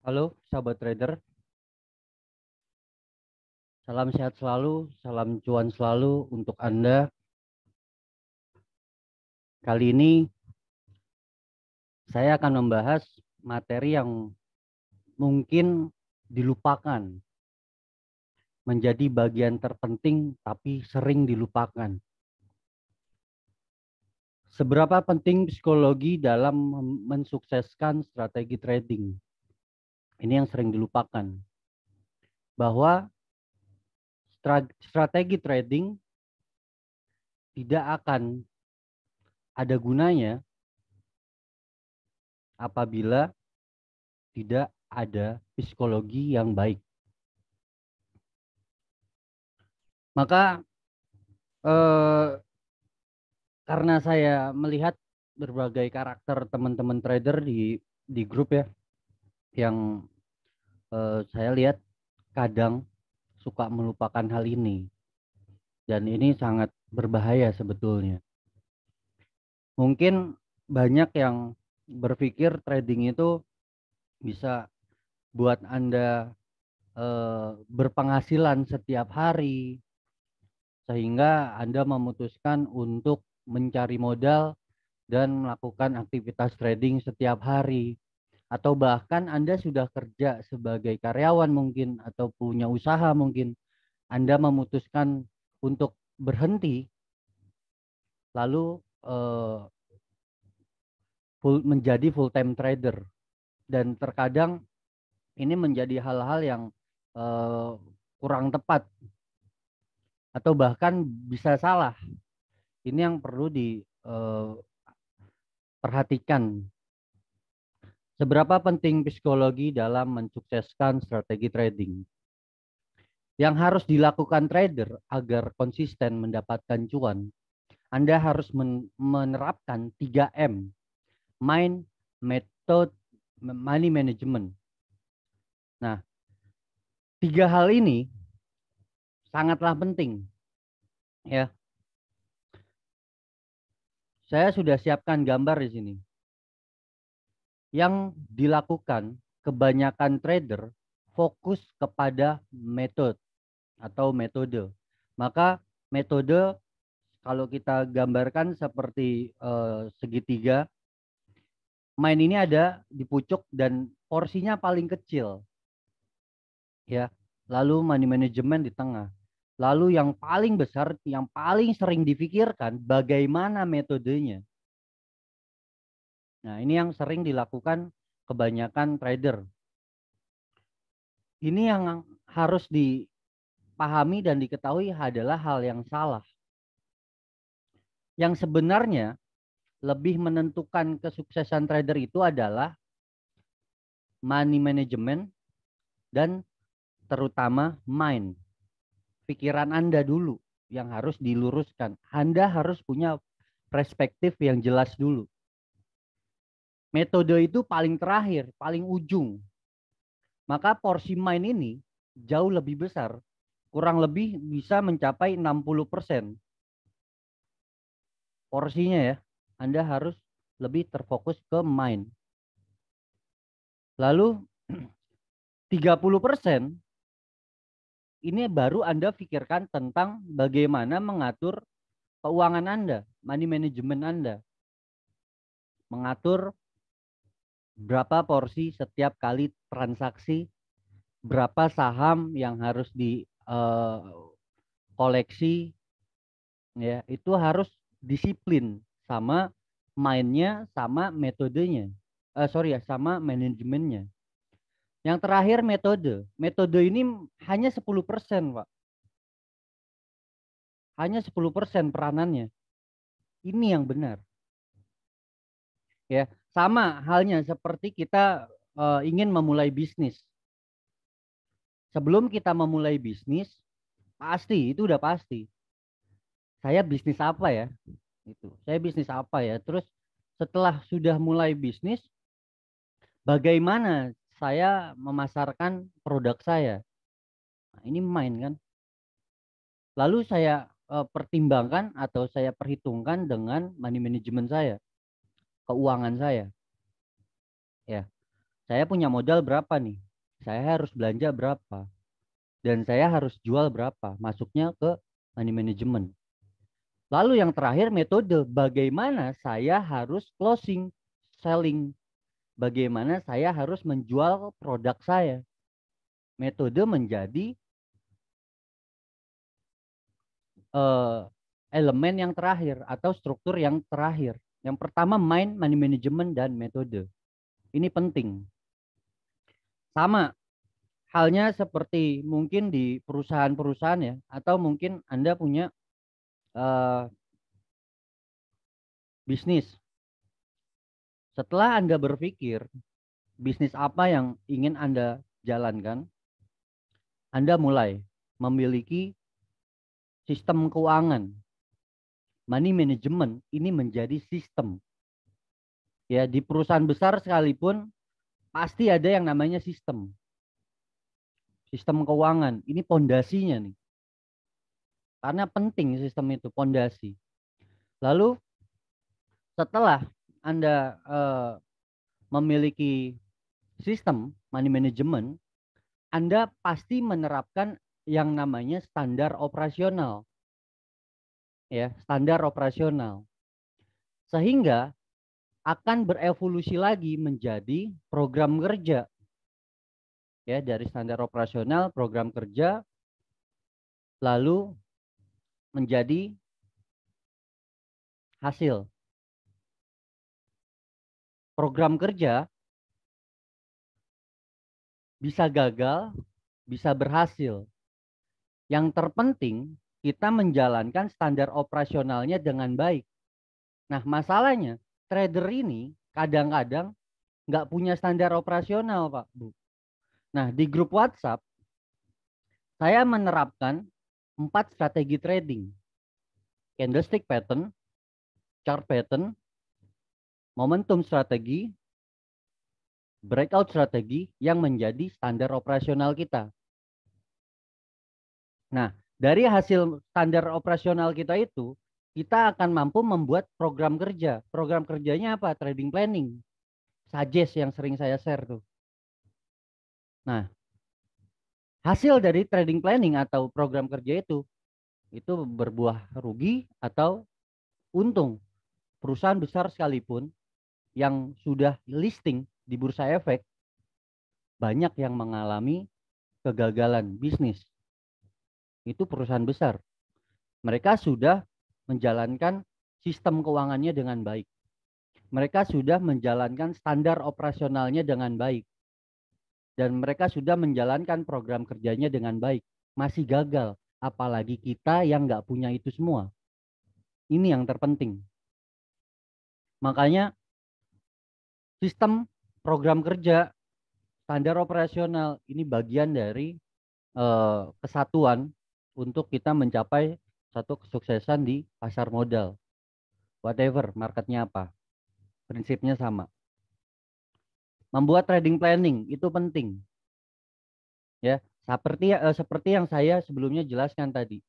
Halo, sahabat trader. Salam sehat selalu, salam cuan selalu untuk Anda. Kali ini saya akan membahas materi yang mungkin dilupakan, menjadi bagian terpenting tapi sering dilupakan. Seberapa penting psikologi dalam mensukseskan strategi trading? Ini yang sering dilupakan. Bahwa strategi trading tidak akan ada gunanya apabila tidak ada psikologi yang baik. Maka karena saya melihat berbagai karakter teman-teman trader di grup ya, yang saya lihat kadang suka melupakan hal ini, dan ini sangat berbahaya sebetulnya. Mungkin banyak yang berpikir trading itu bisa buat Anda berpenghasilan setiap hari, sehingga Anda memutuskan untuk mencari modal dan melakukan aktivitas trading setiap hari. Atau bahkan Anda sudah kerja sebagai karyawan mungkin, atau punya usaha mungkin. Anda memutuskan untuk berhenti, lalu menjadi full time trader. Dan terkadang ini menjadi hal-hal yang kurang tepat, atau bahkan bisa salah. Ini yang perlu diperhatikan. Seberapa penting psikologi dalam mensukseskan strategi trading? Yang harus dilakukan trader agar konsisten mendapatkan cuan, Anda harus menerapkan 3M, Mind, Method, Money Management. Nah, 3 hal ini sangatlah penting. Ya, saya sudah siapkan gambar di sini. Yang dilakukan kebanyakan trader fokus kepada metode. Maka metode, kalau kita gambarkan seperti segitiga, main ini ada di pucuk dan porsinya paling kecil. Ya. Lalu money management di tengah. Lalu yang paling besar, yang paling sering difikirkan bagaimana metodenya. Nah, ini yang sering dilakukan kebanyakan trader. Ini yang harus dipahami dan diketahui adalah hal yang salah. Yang sebenarnya lebih menentukan kesuksesan trader itu adalah money management dan terutama mind. Pikiran Anda dulu yang harus diluruskan. Anda harus punya perspektif yang jelas dulu. Metode itu paling terakhir, paling ujung. Maka porsi mind ini jauh lebih besar. Kurang lebih bisa mencapai 60% porsinya ya. Anda harus lebih terfokus ke mind. Lalu 30% ini baru Anda pikirkan tentang bagaimana mengatur keuangan Anda, money management Anda. Mengatur berapa porsi setiap kali transaksi, berapa saham yang harus dikoleksi, ya itu harus disiplin sama mainnya, sama metodenya, sama manajemennya. Yang terakhir metode ini hanya 10%, Pak, hanya 10% peranannya. Ini yang benar, ya. Sama halnya seperti kita ingin memulai bisnis. Sebelum kita memulai bisnis, pasti itu udah pasti. Saya bisnis apa ya? Itu. Saya bisnis apa ya? Terus setelah sudah mulai bisnis, bagaimana saya memasarkan produk saya? Nah, ini main kan. Lalu saya pertimbangkan atau saya perhitungkan dengan money management saya, keuangan saya. Ya. Saya punya modal berapa nih? Saya harus belanja berapa? Dan saya harus jual berapa? Masuknya ke money management. Lalu yang terakhir metode bagaimana saya harus closing, selling. Bagaimana saya harus menjual produk saya. Metode menjadi eh, elemen yang terakhir atau struktur yang terakhir. Yang pertama mind, money management, dan metode. Ini penting. Sama halnya seperti mungkin di perusahaan-perusahaan ya, atau mungkin Anda punya eh, bisnis. Setelah Anda berpikir bisnis apa yang ingin Anda jalankan, Anda mulai memiliki sistem keuangan. Money management ini menjadi sistem. Ya, di perusahaan besar sekalipun pasti ada yang namanya sistem. Sistem keuangan, ini pondasinya nih. Karena penting sistem itu, pondasi. Lalu setelah Anda memiliki sistem money management, Anda pasti menerapkan yang namanya standar operasional. Ya, standar operasional. Sehingga akan berevolusi lagi menjadi program kerja. Ya, dari standar operasional, program kerja, lalu menjadi hasil. Program kerja bisa gagal, bisa berhasil. Yang terpenting, kita menjalankan standar operasionalnya dengan baik. Nah, masalahnya, trader ini kadang-kadang nggak punya standar operasional, Pak, Bu. Nah, di grup WhatsApp, saya menerapkan 4 strategi trading. Candlestick pattern, chart pattern, momentum strategi, breakout strategi yang menjadi standar operasional kita. Nah, dari hasil standar operasional kita itu, kita akan mampu membuat program kerja. Program kerjanya apa? Trading planning. Suggest yang sering saya share tuh. Nah, hasil dari trading planning atau program kerja itu berbuah rugi atau untung. Perusahaan besar sekalipun yang sudah listing di bursa efek, banyak yang mengalami kegagalan bisnis. Itu perusahaan besar. Mereka sudah menjalankan sistem keuangannya dengan baik. Mereka sudah menjalankan standar operasionalnya dengan baik. Dan mereka sudah menjalankan program kerjanya dengan baik. Masih gagal. Apalagi kita yang nggak punya itu semua. Ini yang terpenting. Makanya sistem program kerja, standar operasional, ini bagian dari kesatuan untuk kita mencapai satu kesuksesan di pasar modal. Whatever, marketnya apa. Prinsipnya sama. Membuat trading planning itu penting. Ya, seperti yang saya sebelumnya jelaskan tadi.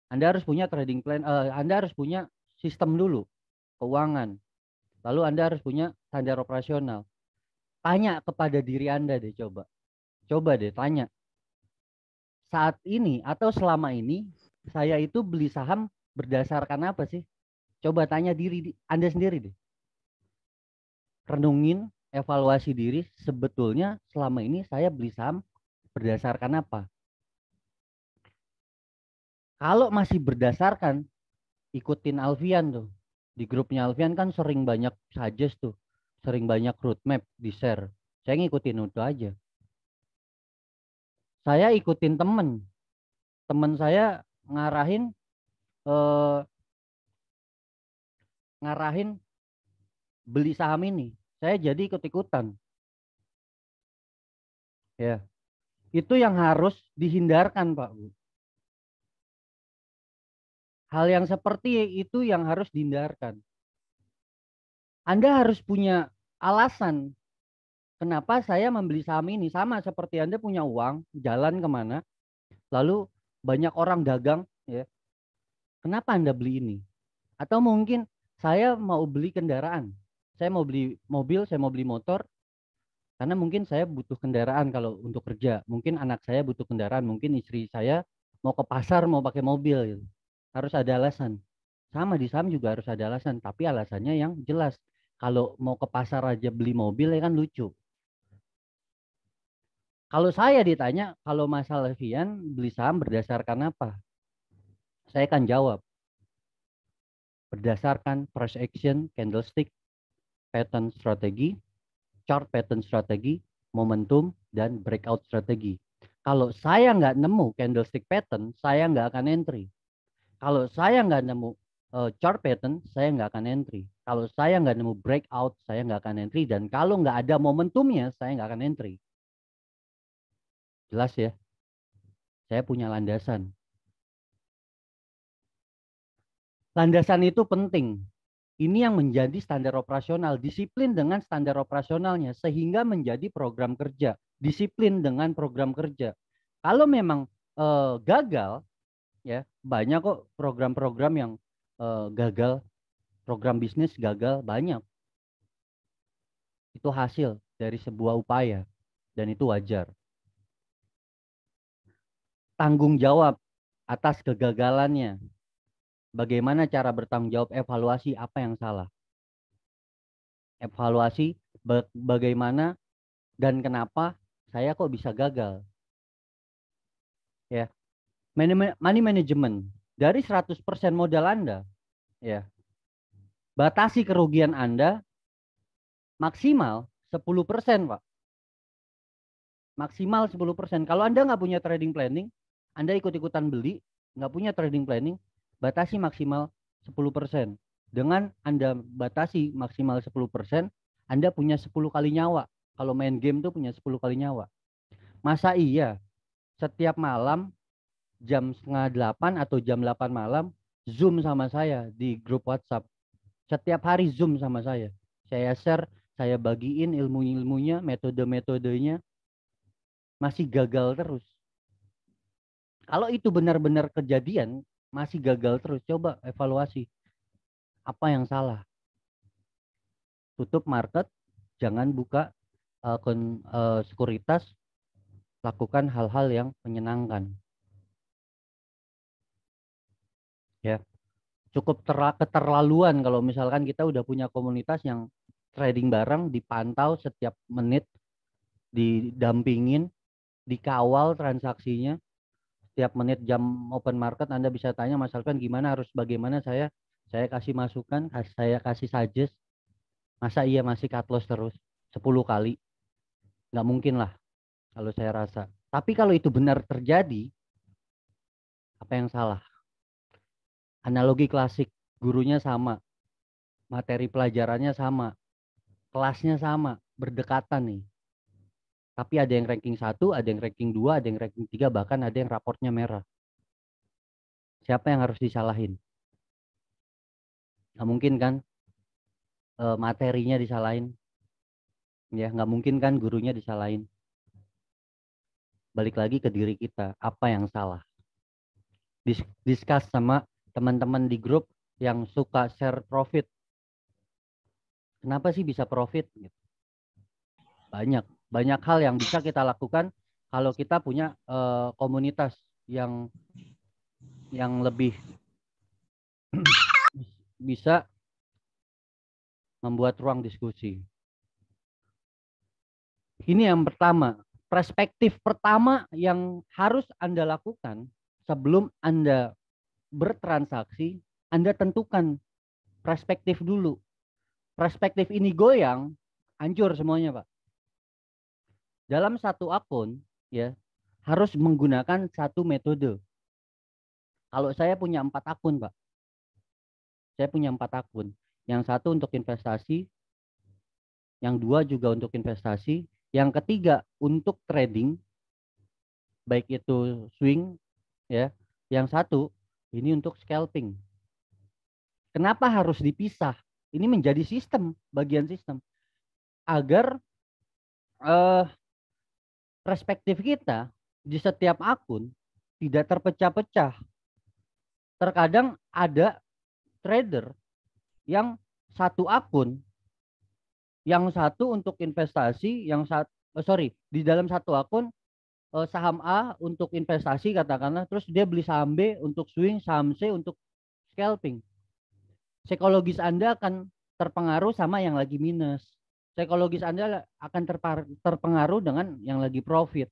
Anda harus punya trading plan, Anda harus punya sistem dulu, keuangan. Lalu Anda harus punya standar operasional. Tanya kepada diri Anda deh, coba. Coba deh tanya. Saat ini atau selama ini saya itu beli saham berdasarkan apa sih? Coba tanya diri Anda sendiri deh. Renungin, evaluasi diri, sebetulnya selama ini saya beli saham berdasarkan apa? Kalau masih berdasarkan, ikutin Alfian tuh. Di grupnya Alfian kan sering banyak suggest tuh. Sering banyak roadmap di share. Saya ngikutin itu aja. Saya ikutin temen. Temen saya ngarahin eh, ngarahin beli saham ini. Saya jadi ikut-ikutan. Ya, itu yang harus dihindarkan, Pak Bu. Hal yang seperti itu yang harus dihindarkan. Anda harus punya alasan kenapa saya membeli saham ini. Sama seperti Anda punya uang, jalan kemana, lalu banyak orang dagang, ya. Kenapa Anda beli ini? Atau mungkin saya mau beli kendaraan, saya mau beli mobil, saya mau beli motor, Karena mungkin saya butuh kendaraan kalau untuk kerja, mungkin anak saya butuh kendaraan, mungkin istri saya mau ke pasar mau pakai mobil gitu. Harus ada alasan. Sama di saham juga harus ada alasan, tapi alasannya yang jelas. Kalau mau ke pasar aja beli mobil ya kan lucu. Kalau saya ditanya, kalau masalah Vian beli saham berdasarkan apa? Saya akan jawab berdasarkan price action, candlestick, pattern strategi, chart pattern strategi, momentum, dan breakout strategi. Kalau saya nggak nemu candlestick pattern, saya nggak akan entry. Kalau saya nggak nemu chart pattern, saya nggak akan entry. Kalau saya nggak nemu breakout, saya nggak akan entry. Dan kalau nggak ada momentumnya, saya nggak akan entry. Jelas ya? Saya punya landasan. Landasan itu penting. Ini yang menjadi standar operasional, disiplin dengan standar operasionalnya, sehingga menjadi program kerja, disiplin dengan program kerja. Kalau memang gagal, ya banyak kok program-program yang gagal, program bisnis gagal banyak. Itu hasil dari sebuah upaya, dan itu wajar. Tanggung jawab atas kegagalannya. Bagaimana cara bertanggung jawab, evaluasi apa yang salah. Evaluasi bagaimana dan kenapa saya kok bisa gagal. Ya, money management dari 100% modal Anda, ya. Batasi kerugian Anda maksimal 10%, Pak. Maksimal 10%. Kalau Anda nggak punya trading planning, Anda ikut-ikutan beli, nggak punya trading planning, batasi maksimal 10%. Dengan Anda batasi maksimal 10%, Anda punya 10 kali nyawa. Kalau main game tuh punya 10 kali nyawa. Masa iya setiap malam jam setengah 8 atau jam 8 malam Zoom sama saya di grup WhatsApp. Setiap hari Zoom sama saya. Saya share, saya bagiin ilmu-ilmunya, metode-metodenya, masih gagal terus. Kalau itu benar-benar kejadian, masih gagal terus, coba evaluasi. Apa yang salah? Tutup market, jangan buka akun sekuritas, lakukan hal-hal yang menyenangkan. Ya, cukup keterlaluan kalau misalkan kita udah punya komunitas yang trading bareng, dipantau setiap menit, didampingin, dikawal transaksinya. Setiap menit jam open market Anda bisa tanya Mas Alvan gimana, harus bagaimana, saya kasih masukan, saya kasih suggest. Masa iya masih cut loss terus 10 kali? Nggak mungkin lah kalau saya rasa. Tapi kalau itu benar terjadi, apa yang salah? Analogi klasik, gurunya sama, materi pelajarannya sama, kelasnya sama, berdekatan nih. Tapi ada yang ranking 1, ada yang ranking 2, ada yang ranking 3, bahkan ada yang raportnya merah. Siapa yang harus disalahin? Nggak mungkin kan materinya disalahin. Ya, nggak mungkin kan gurunya disalahin. Balik lagi ke diri kita, apa yang salah? Discuss sama teman-teman di grup yang suka share profit. Kenapa sih bisa profit? Banyak hal yang bisa kita lakukan kalau kita punya komunitas yang lebih bisa membuat ruang diskusi. Ini yang pertama, perspektif pertama yang harus Anda lakukan sebelum Anda bertransaksi, Anda tentukan perspektif dulu. Perspektif ini goyang, hancur semuanya, Pak. Dalam satu akun, ya, harus menggunakan satu metode. Kalau saya punya 4 akun, Pak. Saya punya 4 akun. Yang satu untuk investasi, yang dua juga untuk investasi, yang ketiga untuk trading, baik itu swing, ya. Yang satu ini untuk scalping. Kenapa harus dipisah? Ini menjadi sistem, bagian sistem, agar perspektif kita di setiap akun tidak terpecah-pecah. Terkadang ada trader yang satu akun Yang satu untuk investasi, di dalam satu akun saham A untuk investasi katakanlah, terus dia beli saham B untuk swing, saham C untuk scalping. Psikologis Anda akan terpengaruh sama yang lagi minus. Psikologis Anda akan terpengaruh dengan yang lagi profit.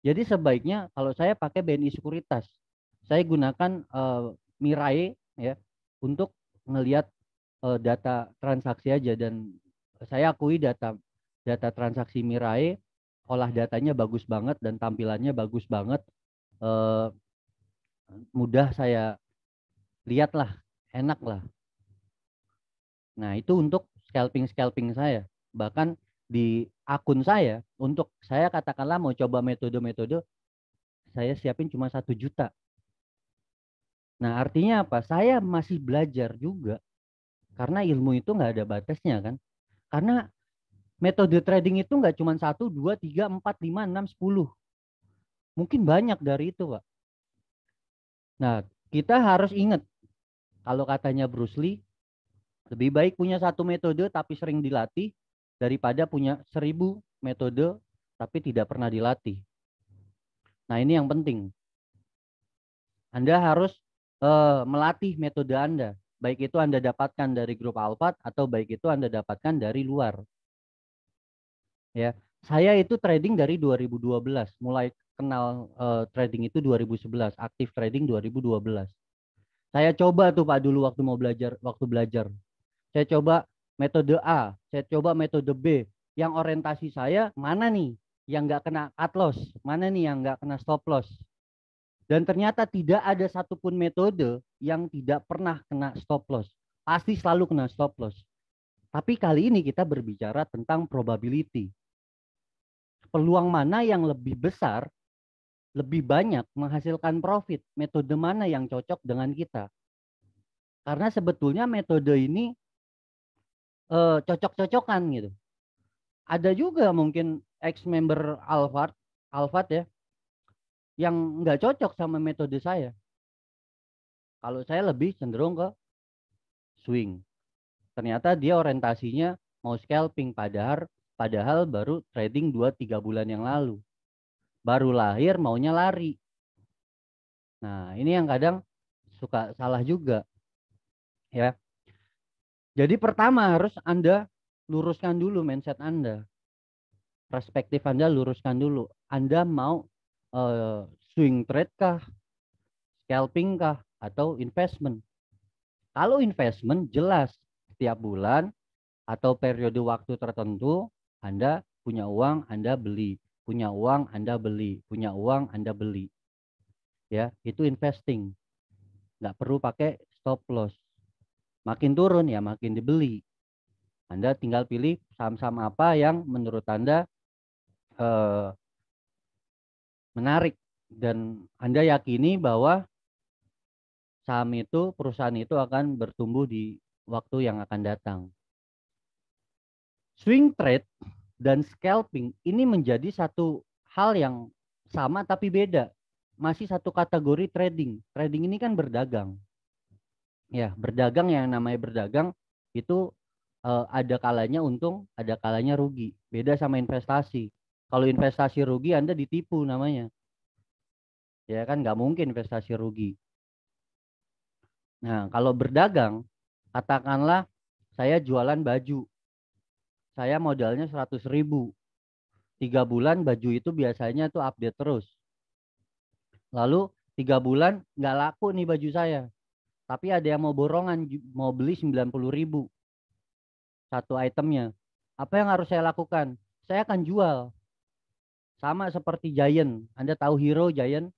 Jadi sebaiknya kalau saya pakai BNI Sekuritas, saya gunakan Mirai ya untuk ngelihat data transaksi aja, dan saya akui data data transaksi Mirai olah datanya bagus banget dan tampilannya bagus banget, eh, mudah saya lihat lah, enak lah. Nah itu untuk scalping saya. Bahkan di akun saya, untuk saya katakanlah mau coba metode-metode, saya siapin cuma 1 juta. Nah artinya apa? Saya masih belajar juga, karena ilmu itu nggak ada batasnya kan. Karena metode trading itu nggak cuma 1, 2, 3, 4, 5, 6, 10. Mungkin banyak dari itu, Pak. Nah, kita harus ingat, kalau katanya Bruce Lee, lebih baik punya 1 metode tapi sering dilatih daripada punya 1000 metode tapi tidak pernah dilatih. Nah, ini yang penting. Anda harus melatih metode Anda. Baik itu Anda dapatkan dari grup Alphard atau baik itu Anda dapatkan dari luar. Ya, saya itu trading dari 2012, mulai kenal trading itu 2011, aktif trading 2012. Saya coba tuh Pak dulu waktu belajar. Saya coba metode A, saya coba metode B. Yang orientasi saya mana nih yang nggak kena cut loss, mana nih yang nggak kena stop loss. Dan ternyata tidak ada satupun metode yang tidak pernah kena stop loss. Pasti selalu kena stop loss. Tapi kali ini kita berbicara tentang probability. Peluang mana yang lebih besar, lebih banyak menghasilkan profit, metode mana yang cocok dengan kita. Karena sebetulnya metode ini cocok-cocokan gitu. Ada juga mungkin ex-member Alphard ya, yang nggak cocok sama metode saya. Kalau saya lebih cenderung ke swing. Ternyata dia orientasinya mau scalping, padahal baru trading 2-3 bulan yang lalu. Baru lahir maunya lari. Nah, ini yang kadang suka salah juga ya. Jadi pertama harus Anda luruskan dulu mindset Anda. Perspektif Anda luruskan dulu. Anda mau swing trade kah, scalping kah, atau investment? Kalau investment jelas setiap bulan atau periode waktu tertentu Anda punya uang, Anda beli, punya uang, Anda beli, punya uang, Anda beli. Ya, itu investing. Nggak perlu pakai stop loss. Makin turun ya makin dibeli. Anda tinggal pilih saham-saham apa yang menurut Anda eh, menarik dan Anda yakini bahwa saham itu, perusahaan itu akan bertumbuh di waktu yang akan datang. Swing trade dan scalping ini menjadi satu hal yang sama tapi beda. Masih satu kategori trading. Trading ini kan berdagang. Ya, berdagang, yang namanya berdagang itu ada kalanya untung, ada kalanya rugi. Beda sama investasi. Kalau investasi rugi Anda ditipu namanya. Ya kan nggak mungkin investasi rugi. Nah, kalau berdagang, katakanlah saya jualan baju. Saya modalnya 100.000. 3 bulan baju itu biasanya tuh update terus. Lalu 3 bulan nggak laku nih baju saya. Tapi ada yang mau borongan, mau beli 90.000 satu itemnya. Apa yang harus saya lakukan? Saya akan jual. Sama seperti Giant. Anda tahu Hero Giant?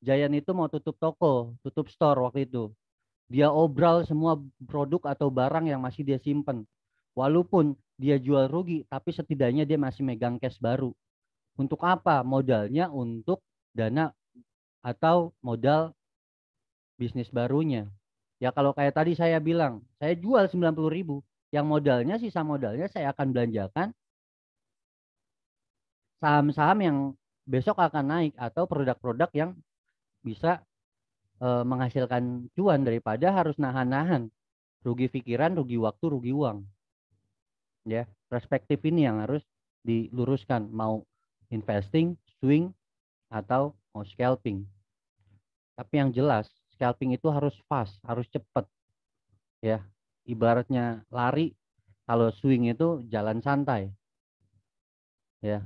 Giant itu mau tutup toko, tutup store waktu itu. Dia obral semua produk atau barang yang masih dia simpen. Walaupun dia jual rugi, tapi setidaknya dia masih megang cash baru. Untuk apa? Modalnya untuk dana atau modal bisnis barunya. Ya kalau kayak tadi saya bilang, saya jual 90.000, yang modalnya, sisa modalnya saya akan belanjakan saham-saham yang besok akan naik atau produk-produk yang bisa menghasilkan cuan daripada harus nahan-nahan. Rugi pikiran, rugi waktu, rugi uang. Ya, perspektif ini yang harus diluruskan, mau investing, swing, atau mau scalping. Tapi yang jelas, scalping itu harus fast, harus cepat. Ya, ibaratnya lari, kalau swing itu jalan santai, ya,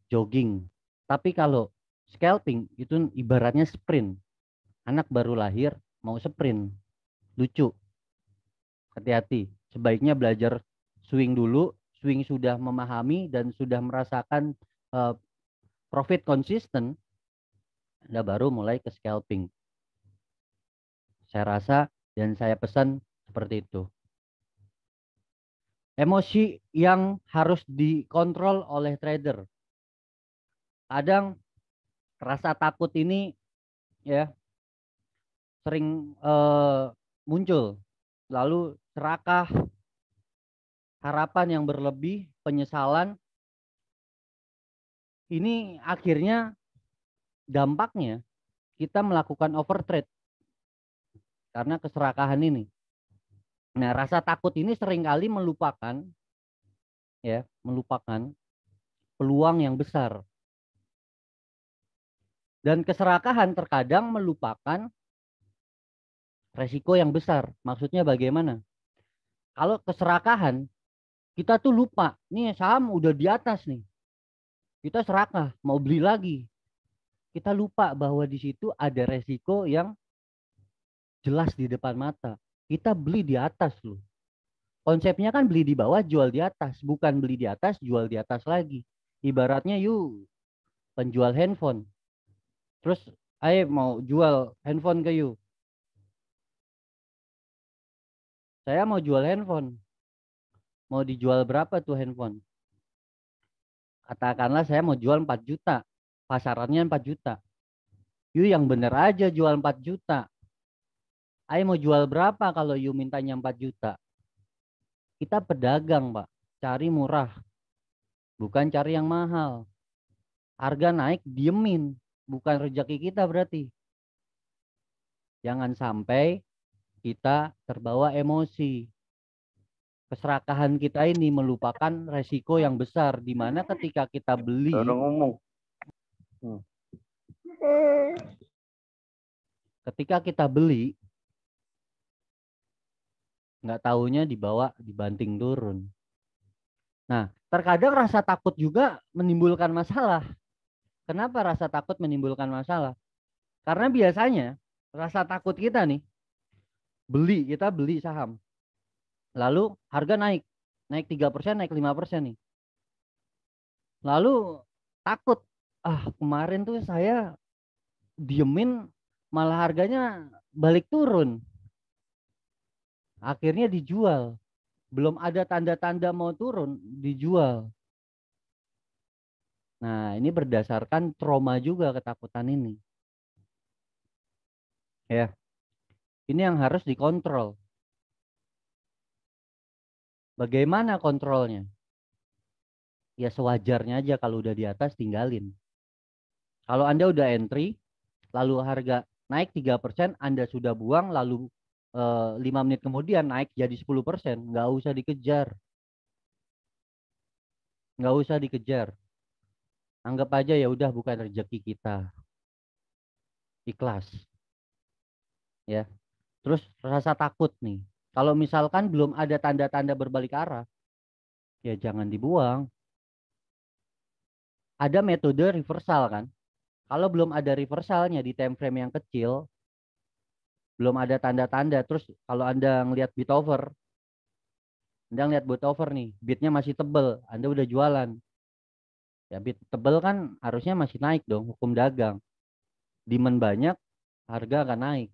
jogging. Tapi kalau scalping itu ibaratnya sprint. Anak baru lahir mau sprint, lucu. Hati-hati. Sebaiknya belajar swing dulu, swing sudah memahami dan sudah merasakan uh, profit konsisten, Anda baru mulai ke scalping. Saya rasa dan saya pesan seperti itu. Emosi yang harus dikontrol oleh trader. Kadang rasa takut ini ya sering muncul. Lalu serakah, harapan yang berlebih, penyesalan. Ini akhirnya dampaknya kita melakukan overtrade karena keserakahan ini. Nah, rasa takut ini seringkali melupakan peluang yang besar. Dan keserakahan terkadang melupakan resiko yang besar. Maksudnya bagaimana? Kalau keserakahan, kita tuh lupa, nih saham udah di atas nih. Kita serakah, mau beli lagi. Kita lupa bahwa di situ ada resiko yang jelas di depan mata. Kita beli di atas loh. Konsepnya kan beli di bawah, jual di atas. Bukan beli di atas, jual di atas lagi. Ibaratnya you penjual handphone. Terus, ayo mau jual handphone ke you. Saya mau jual handphone. Mau dijual berapa tuh handphone? Katakanlah saya mau jual 4 juta. Pasarannya 4 juta. You yang bener aja jual 4 juta. Ayo mau jual berapa kalau you mintanya 4 juta? Kita pedagang, Pak. Cari murah. Bukan cari yang mahal. Harga naik, diemin. Bukan rezeki kita berarti. Jangan sampai kita terbawa emosi. Keserakahan kita ini melupakan resiko yang besar. Di mana ketika kita beli, ketika kita beli, nggak tahunya dibawa dibanting turun. Nah, terkadang rasa takut juga menimbulkan masalah. Kenapa rasa takut menimbulkan masalah? Karena biasanya rasa takut kita nih, kita beli saham. Lalu harga naik 3%, naik 5% nih. Lalu takut, kemarin tuh saya diemin malah harganya balik turun. Akhirnya dijual. Belum ada tanda-tanda mau turun, dijual. Nah, ini berdasarkan trauma juga ketakutan ini. Ya, ini yang harus dikontrol. Bagaimana kontrolnya? Ya sewajarnya aja, kalau udah di atas tinggalin. Kalau Anda udah entry, lalu harga naik 3%, Anda sudah buang, lalu 5 menit kemudian naik jadi 10%, nggak usah dikejar. Nggak usah dikejar. Anggap aja ya udah bukan rezeki kita. Ikhlas. Ya. Terus rasa takut nih. Kalau misalkan belum ada tanda-tanda berbalik arah, ya jangan dibuang. Ada metode reversal kan? Kalau belum ada reversalnya di time frame yang kecil, belum ada tanda-tanda, terus kalau Anda ngelihat bid over, Anda ngelihat bid over nih, bidnya masih tebel, Anda udah jualan. Ya bid tebel kan harusnya masih naik dong, hukum dagang. Demand banyak, harga akan naik.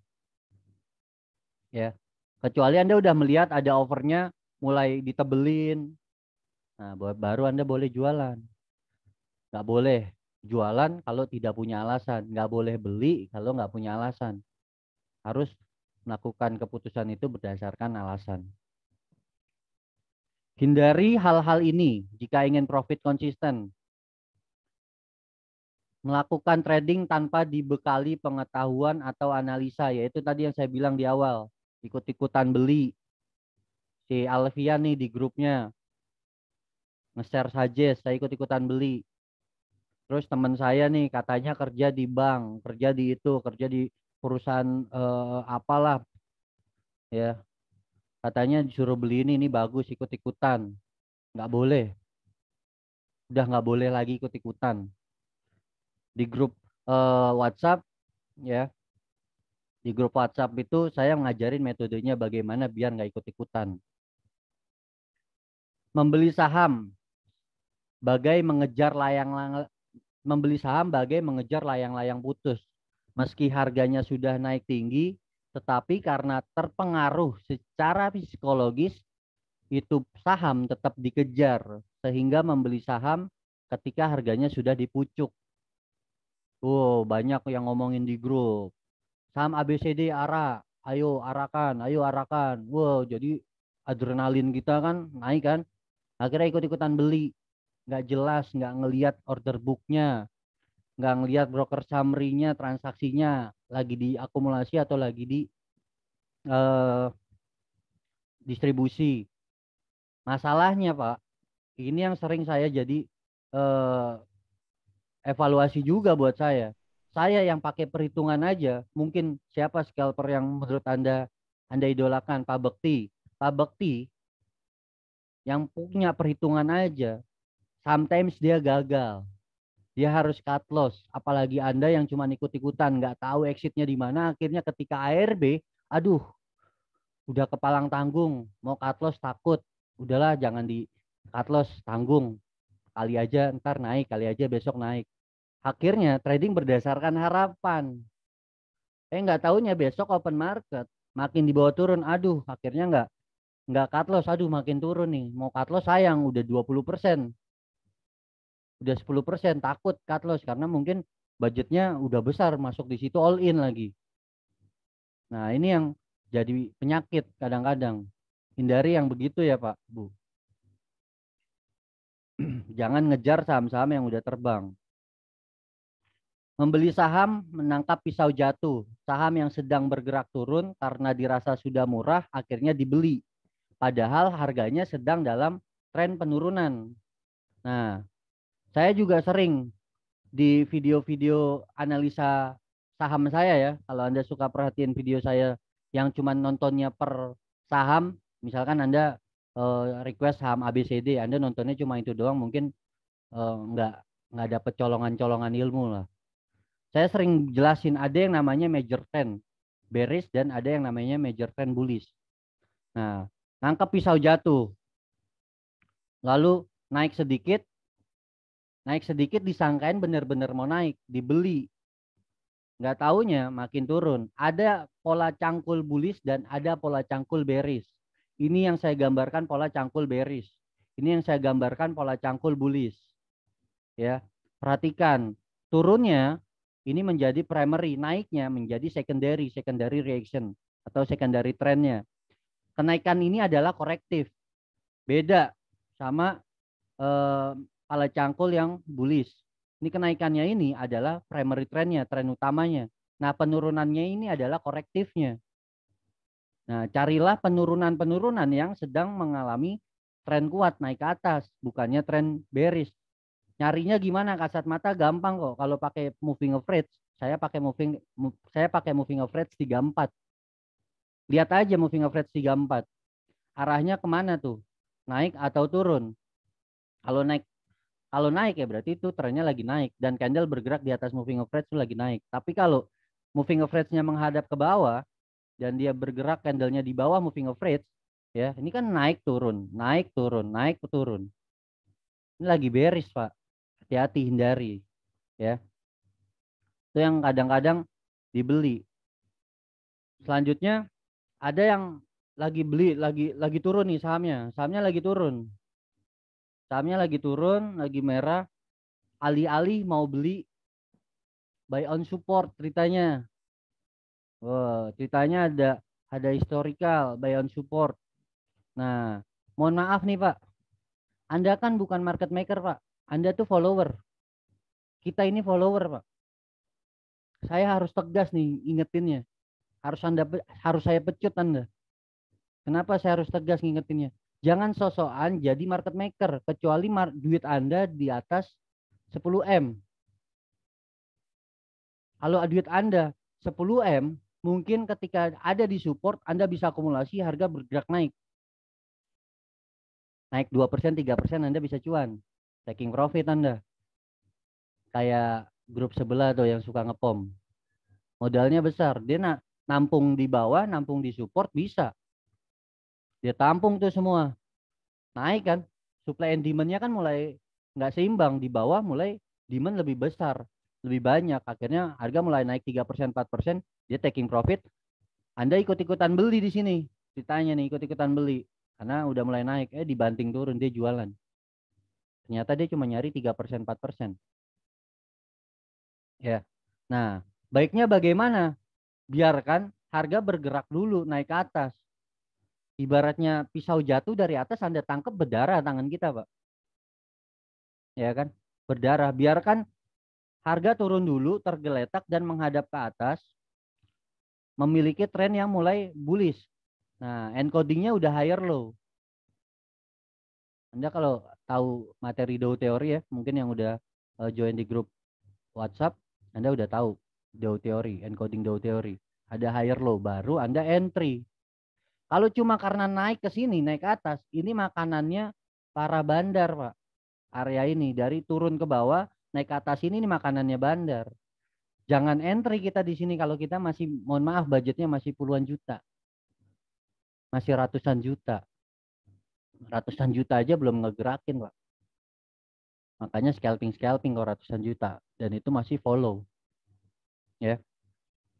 Ya. Kecuali Anda udah melihat ada overnya mulai ditebelin. Nah, baru Anda boleh jualan. Nggak boleh jualan kalau tidak punya alasan. Nggak boleh beli kalau nggak punya alasan. Harus melakukan keputusan itu berdasarkan alasan. Hindari hal-hal ini jika ingin profit konsisten. Melakukan trading tanpa dibekali pengetahuan atau analisa, yaitu tadi yang saya bilang di awal. Ikut-ikutan beli. Si Alfian nih di grupnya. nge-share saja, saya ikut-ikutan beli. Terus teman saya nih katanya kerja di bank, kerja di itu, kerja di perusahaan apalah ya. Katanya disuruh beli ini bagus, ikut-ikutan. Nggak boleh, udah nggak boleh lagi ikut-ikutan. Di grup WhatsApp ya, di grup WhatsApp itu saya ngajarin metodenya bagaimana biar nggak ikut-ikutan. Membeli saham bagai mengejar membeli saham bagai mengejar layang-layang putus. Meski harganya sudah naik tinggi, tetapi karena terpengaruh secara psikologis, itu saham tetap dikejar sehingga membeli saham ketika harganya sudah dipucuk. Wow, banyak yang ngomongin di grup. Saham ABCD ARA, ayo arakan, ayo arakan. Wow, jadi adrenalin kita kan naik kan. Akhirnya ikut-ikutan beli. Nggak jelas, nggak ngelihat order booknya, nggak ngelihat broker summary-nya, transaksinya lagi diakumulasi atau lagi di eh, distribusi. Masalahnya Pak, ini yang sering saya jadi eh, evaluasi juga buat saya. Saya yang pakai perhitungan aja, mungkin siapa scalper yang menurut Anda idolakan? Pak Bekti. Pak Bekti yang punya perhitungan aja, sometimes dia gagal. Dia harus cut loss. Apalagi Anda yang cuma ikut-ikutan, nggak tahu exitnya di mana. Akhirnya ketika ARB, aduh, udah kepalang tanggung. Mau cut loss takut. Udahlah, jangan di cut loss, tanggung. Kali aja ntar naik, kali aja besok naik. Akhirnya trading berdasarkan harapan. Nggak taunya besok open market makin di bawah turun. Aduh, akhirnya nggak cut loss. Aduh, makin turun nih. Mau cut loss sayang udah 20%. Udah 10% takut cut loss karena mungkin budgetnya udah besar masuk di situ all in lagi. Nah, ini yang jadi penyakit kadang-kadang. Hindari yang begitu ya, Pak, Bu. Jangan ngejar saham-saham yang udah terbang. Membeli saham menangkap pisau jatuh. Saham yang sedang bergerak turun karena dirasa sudah murah akhirnya dibeli. Padahal harganya sedang dalam tren penurunan. Nah, saya juga sering di video-video analisa saham saya ya. Kalau Anda suka perhatiin video saya yang cuma nontonnya per saham, misalkan Anda request saham ABCD, Anda nontonnya cuma itu doang, mungkin eh, nggak nggak dapet colongan-colongan ilmu lah. Saya sering jelasin ada yang namanya major trend bearish dan ada yang namanya major trend bullish. Nah, nangkep pisau jatuh, lalu naik sedikit disangkain benar-benar mau naik, dibeli. Nggak taunya makin turun. Ada pola cangkul bullish dan ada pola cangkul bearish. Ini yang saya gambarkan pola cangkul bearish. Ini yang saya gambarkan pola cangkul bullish. Ya, perhatikan turunnya ini menjadi primary, naiknya menjadi secondary reaction atau secondary trendnya. Kenaikan ini adalah korektif, beda sama pola cangkul yang bullish. Ini kenaikannya ini adalah primary trendnya, tren utamanya. Nah, penurunannya ini adalah korektifnya. Nah, carilah penurunan-penurunan yang sedang mengalami tren kuat naik ke atas, bukannya tren bearish. Nyarinya gimana? Kasat mata gampang kok. Kalau pakai moving average, saya pakai moving average 34. Lihat aja moving average 34. Arahnya kemana tuh? Naik atau turun? Kalau naik Kalau naik ya berarti itu trennya lagi naik dan candle bergerak di atas moving average itu lagi naik. Tapi kalau moving average-nya menghadap ke bawah dan dia bergerak candlenya di bawah moving average, ya ini kan naik turun, naik turun, naik turun. Ini lagi bearish Pak. Hati-hati hindari, ya. Itu yang kadang-kadang dibeli. Selanjutnya ada yang lagi beli, lagi turun nih sahamnya, sahamnya lagi turun, lagi merah, alih-alih mau beli buy on support ceritanya. Wah, ceritanya ada historical buy on support. Nah, mohon maaf nih Pak, Anda kan bukan market maker Pak, Anda tuh follower. Kita ini follower Pak. Saya harus tegas nih ingetinnya. Harus saya pecut Anda. Kenapa saya harus tegas ngingetinnya? Jangan sosokan jadi market maker kecuali duit Anda di atas 10 M. Kalau duit Anda 10 M, mungkin ketika ada di support Anda bisa akumulasi, harga bergerak naik. Naik 2%, 3% Anda bisa cuan. Taking profit Anda. Kayak grup sebelah tuh yang suka ngepom. Modalnya besar. Dia nampung di bawah, nampung di support bisa. Dia tampung tuh semua. Naik kan. Supply and demand-nya kan mulai nggak seimbang. Di bawah mulai demand lebih besar. Lebih banyak. Akhirnya harga mulai naik 3%, 4%. Dia taking profit. Anda ikut-ikutan beli di sini. Ditanya nih, ikut-ikutan beli. Karena udah mulai naik. Dibanting turun, dia jualan. Ternyata dia cuma nyari 3%, 4%. Ya. Nah, baiknya bagaimana? Biarkan harga bergerak dulu naik ke atas. Ibaratnya pisau jatuh dari atas, Anda tangkap berdarah tangan kita, Pak. Ya kan? Berdarah. Biarkan harga turun dulu, tergeletak dan menghadap ke atas, memiliki tren yang mulai bullish. Nah, encodingnya udah higher low. Anda kalau tahu materi Dow teori ya, mungkin yang udah join di grup WhatsApp, Anda udah tahu Dow teori, encoding Dow teori. Ada higher low, baru Anda entry. Kalau cuma karena naik ke sini, naik ke atas, ini makanannya para bandar, Pak. Area ini dari turun ke bawah, naik ke atas ini makanannya bandar. Jangan entry kita di sini kalau kita masih, mohon maaf, budgetnya masih puluhan juta. Masih ratusan juta. Ratusan juta aja belum ngegerakin, Pak. Makanya scalping kalau ratusan juta. Dan itu masih follow. Ya.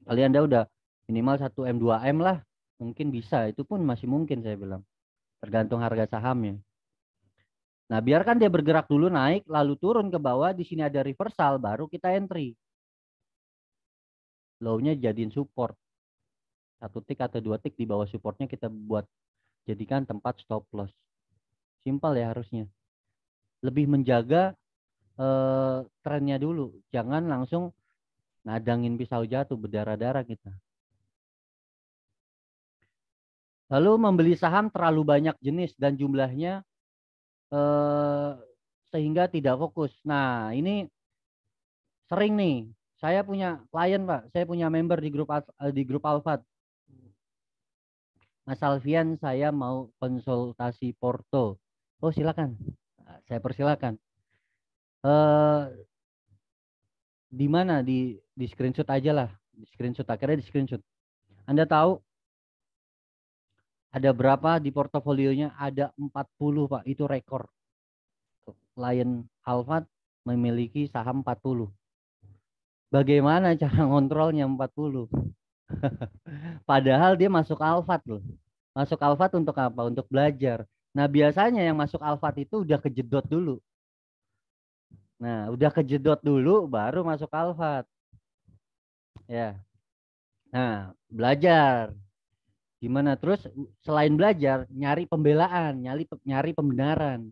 Kali Anda udah minimal 1 M, 2 M lah. Mungkin bisa. Itu pun masih mungkin saya bilang. Tergantung harga sahamnya. Nah, biarkan dia bergerak dulu naik, lalu turun ke bawah. Di sini ada reversal, baru kita entry. Low-nya jadiin support. 1 tick atau 2 tick di bawah supportnya kita buat jadikan tempat stop loss. Simpel ya harusnya. Lebih menjaga trennya dulu. Jangan langsung nadangin pisau jatuh, berdarah-darah kita. Lalu membeli saham terlalu banyak jenis dan jumlahnya sehingga tidak fokus. Nah, ini sering nih. Saya punya klien, Pak. Saya punya member di grup Alfat. Mas Alfian, saya mau konsultasi Porto. Oh, silakan. Saya persilakan. Di mana? Di screenshot aja lah. Di screenshot, akhirnya di screenshot. Anda tahu ada berapa di portofolionya? Ada 40, Pak. Itu rekor. Klien Alfat memiliki saham 40. Bagaimana cara ngontrolnya 40? Padahal dia masuk Alfat loh. Masuk Alfat untuk apa? Untuk belajar. Nah, biasanya yang masuk Alfat itu udah kejedot dulu. Nah, udah kejedot dulu baru masuk Alfat. Ya. Nah, belajar. Gimana terus selain belajar, nyari pembelaan, nyari pembenaran.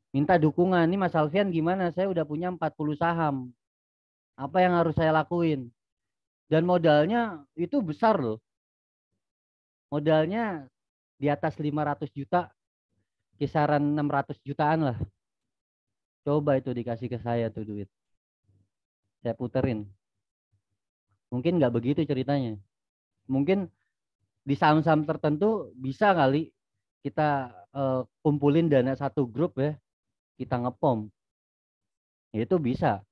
Minta dukungan. Nih Mas Alfian gimana? Saya udah punya 40 saham. Apa yang harus saya lakuin? Dan modalnya itu besar loh. Modalnya di atas 500 juta, kisaran 600 jutaan lah. Coba itu dikasih ke saya tuh duit. Saya puterin. Mungkin nggak begitu ceritanya. Mungkin di saham-saham tertentu bisa kali kita kumpulin dana satu grup ya. Kita ngepom. Ya itu bisa.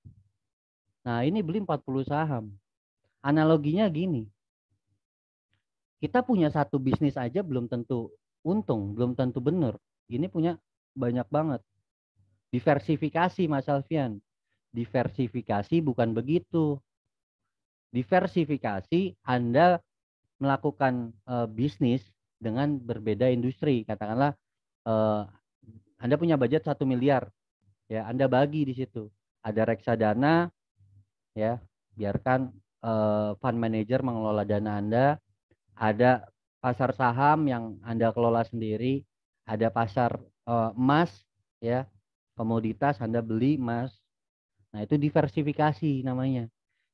Nah ini beli 40 saham. Analoginya gini. Kita punya satu bisnis aja belum tentu untung. Belum tentu benar. Ini punya banyak banget. Diversifikasi Mas Alfian. Diversifikasi bukan begitu. Diversifikasi Anda melakukan bisnis dengan berbeda industri. Katakanlah Anda punya budget 1 miliar, ya Anda bagi di situ. Ada reksadana, ya biarkan fund manager mengelola dana Anda. Ada pasar saham yang Anda kelola sendiri. Ada pasar emas, ya komoditas Anda beli emas. Nah itu diversifikasi namanya.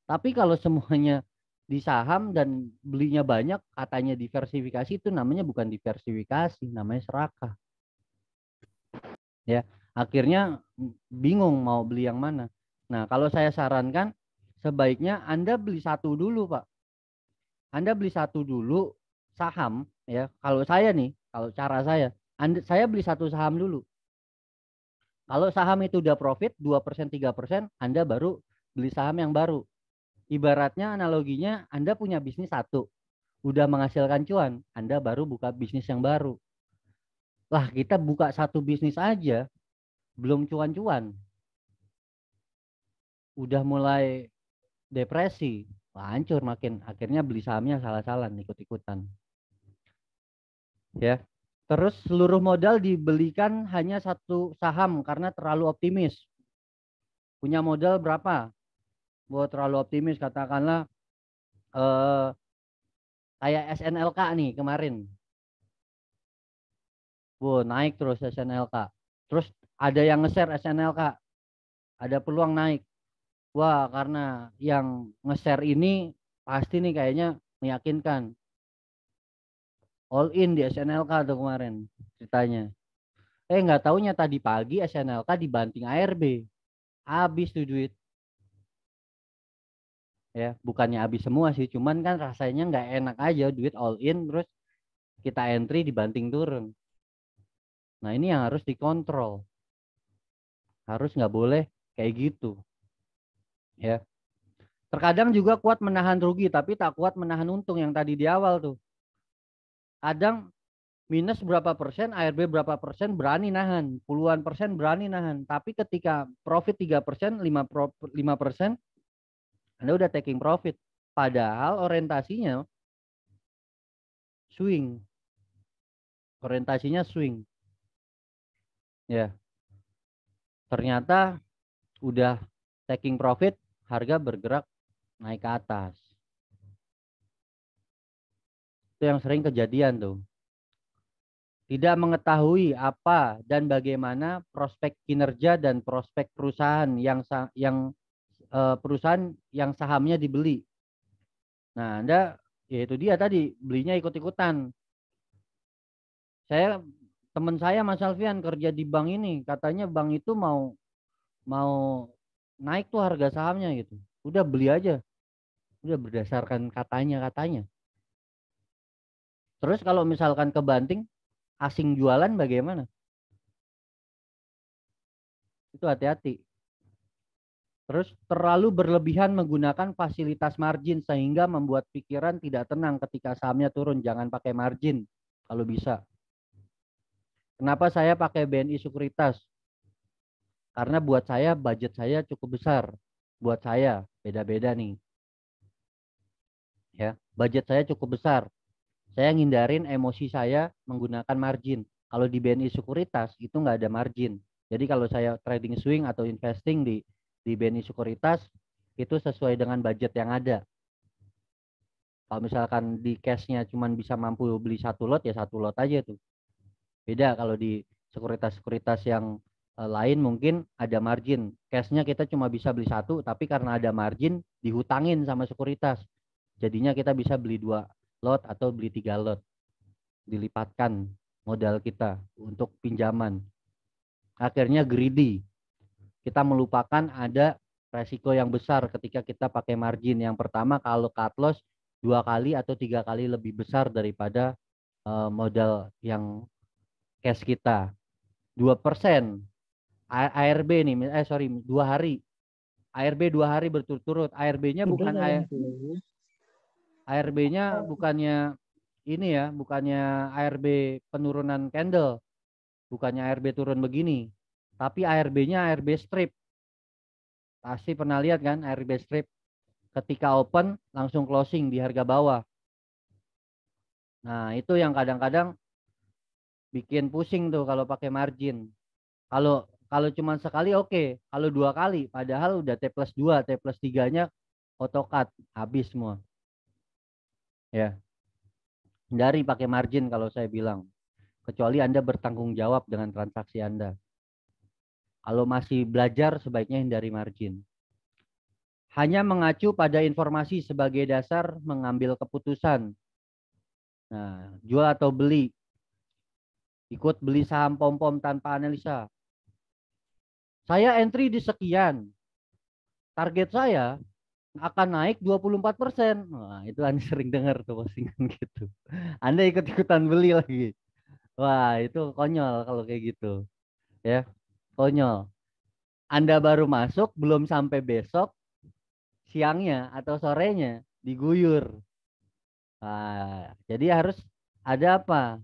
Tapi kalau semuanya di saham dan belinya banyak, katanya diversifikasi, itu namanya bukan diversifikasi, namanya serakah. Ya, akhirnya bingung mau beli yang mana. Nah, kalau saya sarankan sebaiknya Anda beli satu dulu, Pak. Anda beli satu dulu saham, ya. Kalau saya nih, kalau cara saya beli satu saham dulu. Kalau saham itu udah profit 2%, 3%, Anda baru beli saham yang baru. Ibaratnya analoginya Anda punya bisnis satu, udah menghasilkan cuan, Anda baru buka bisnis yang baru. Lah, kita buka satu bisnis aja belum cuan-cuan, udah mulai depresi, wah, hancur makin. Akhirnya beli sahamnya salah-salah, ikut-ikutan. Ya. Terus seluruh modal dibelikan hanya satu saham karena terlalu optimis. Punya modal berapa? Buat terlalu optimis, katakanlah eh, kayak SNLK nih kemarin. Naik terus SNLK. Terus ada yang nge-share SNLK, ada peluang naik. Wah, karena yang nge-share ini pasti nih kayaknya meyakinkan. All in di SNLK tuh kemarin ceritanya. Nggak taunya tadi pagi SNLK dibanting ARB. Habis tuh duit. Ya, bukannya habis semua sih, cuman kan rasanya nggak enak aja duit all in terus kita entry dibanting turun. Nah, ini yang harus dikontrol. Harus nggak boleh kayak gitu. Ya. Terkadang juga kuat menahan rugi, tapi tak kuat menahan untung yang tadi di awal tuh. Kadang minus berapa persen, ARB berapa persen berani nahan, puluhan persen berani nahan. Tapi ketika profit 3%, 5%, Anda udah taking profit. Padahal orientasinya swing. Orientasinya swing. Ya, ternyata udah taking profit, harga bergerak naik ke atas. Itu yang sering kejadian tuh. Tidak mengetahui apa dan bagaimana prospek kinerja dan prospek perusahaan perusahaan yang sahamnya dibeli. Nah, Anda ya itu dia tadi belinya ikut-ikutan. Teman saya Mas Alfian kerja di bank ini, katanya bank itu mau mau naik tuh harga sahamnya gitu. Udah beli aja. Udah berdasarkan katanya. Terus kalau misalkan kebanting asing jualan bagaimana? Itu hati-hati. Terus terlalu berlebihan menggunakan fasilitas margin sehingga membuat pikiran tidak tenang ketika sahamnya turun. Jangan pakai margin kalau bisa. Kenapa saya pakai BNI Sekuritas? Karena buat saya budget saya cukup besar. Buat saya beda-beda nih. Ya, budget saya cukup besar. Saya ngindarin emosi saya menggunakan margin. Kalau di BNI Sekuritas itu nggak ada margin. Jadi kalau saya trading swing atau investing di BNI Sekuritas itu sesuai dengan budget yang ada. Kalau misalkan di cashnya cuma bisa mampu beli satu lot ya satu lot aja tuh. Beda kalau di sekuritas-sekuritas yang lain mungkin ada margin. Cashnya kita cuma bisa beli satu, tapi karena ada margin dihutangin sama sekuritas. Jadinya kita bisa beli dua lot atau beli tiga lot. Dilipatkan modal kita untuk pinjaman. Akhirnya greedy. Kita melupakan ada resiko yang besar ketika kita pakai margin. Yang pertama kalau cut loss 2 kali atau 3 kali lebih besar daripada modal yang cash kita. 2%. ARB nih, sorry, 2 hari. ARB 2 hari berturut-turut. ARB-nya bukan ARB-nya bukannya ini ya, bukannya ARB penurunan candle, bukannya ARB turun begini, tapi ARB-nya ARB strip. Pasti pernah lihat kan ARB strip? Ketika open langsung closing di harga bawah. Nah, itu yang kadang-kadang bikin pusing tuh kalau pakai margin. Kalau kalau cuma sekali oke, kalau 2 kali padahal udah T+2, T+3-nya AutoCAD habis semua. Ya, hindari pakai margin kalau saya bilang. Kecuali Anda bertanggung jawab dengan transaksi Anda. Kalau masih belajar sebaiknya hindari margin. hanya mengacu pada informasi sebagai dasar mengambil keputusan. Nah, jual atau beli, ikut beli saham pom-pom tanpa analisa. Saya entry di sekian, target saya akan naik 24%. Wah, itu Anda sering dengar tuh postingan gitu. Anda ikut-ikutan beli lagi. Wah, itu konyol kalau kayak gitu. Ya, konyol. Anda baru masuk, belum sampai besok, siangnya atau sorenya diguyur. Nah, jadi harus ada apa?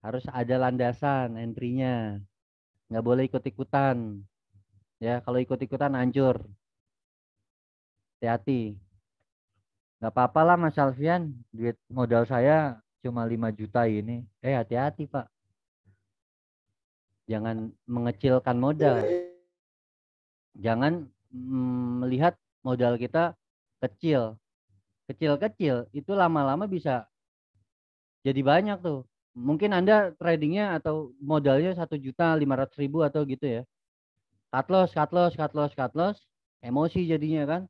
Harus ada landasan entry-nya. Nggak boleh ikut-ikutan. Ya, kalau ikut-ikutan hancur. Hati-hati. Nggak apa-apa lah Mas Alfian. Duit modal saya cuma 5 juta ini. Hati-hati Pak. Jangan mengecilkan modal. Jangan melihat modal kita kecil. Kecil-kecil itu lama-lama bisa jadi banyak tuh. Mungkin Anda tradingnya atau modalnya 1.500.000 atau gitu ya. Cut loss, cut loss, cut loss, cut loss. Emosi jadinya kan.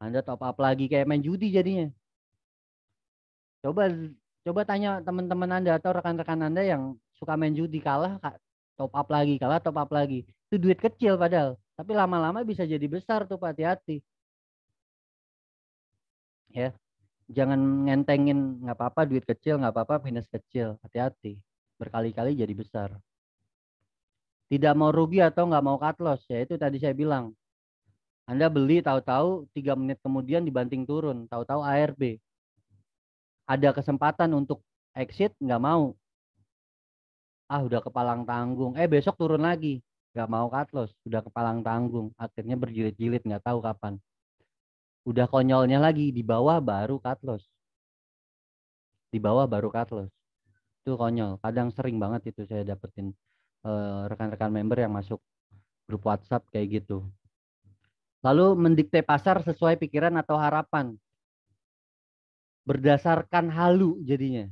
Anda top up lagi kayak main judi jadinya. Coba coba tanya teman-teman Anda atau rekan-rekan Anda yang suka main judi, kalah top up lagi, kalah top up lagi. Itu duit kecil padahal, tapi lama-lama bisa jadi besar tuh Pak, hati-hati. Ya, jangan ngentengin nggak apa-apa duit kecil, nggak apa-apa minus kecil, hati-hati. Berkali-kali jadi besar. Tidak mau rugi atau nggak mau cut loss, ya itu tadi saya bilang. Anda beli tahu-tahu 3 menit kemudian dibanting turun, tahu-tahu ARB. Ada kesempatan untuk exit, nggak mau. Udah kepalang tanggung. Besok turun lagi. Nggak mau cut loss, udah kepalang tanggung. Akhirnya berjilid-jilid, nggak tahu kapan. Udah konyolnya lagi, di bawah baru cut loss. Di bawah baru cut loss. Itu konyol. Kadang sering banget itu saya dapetin rekan-rekan member yang masuk grup WhatsApp kayak gitu. Lalu mendikte pasar sesuai pikiran atau harapan. Berdasarkan halu jadinya.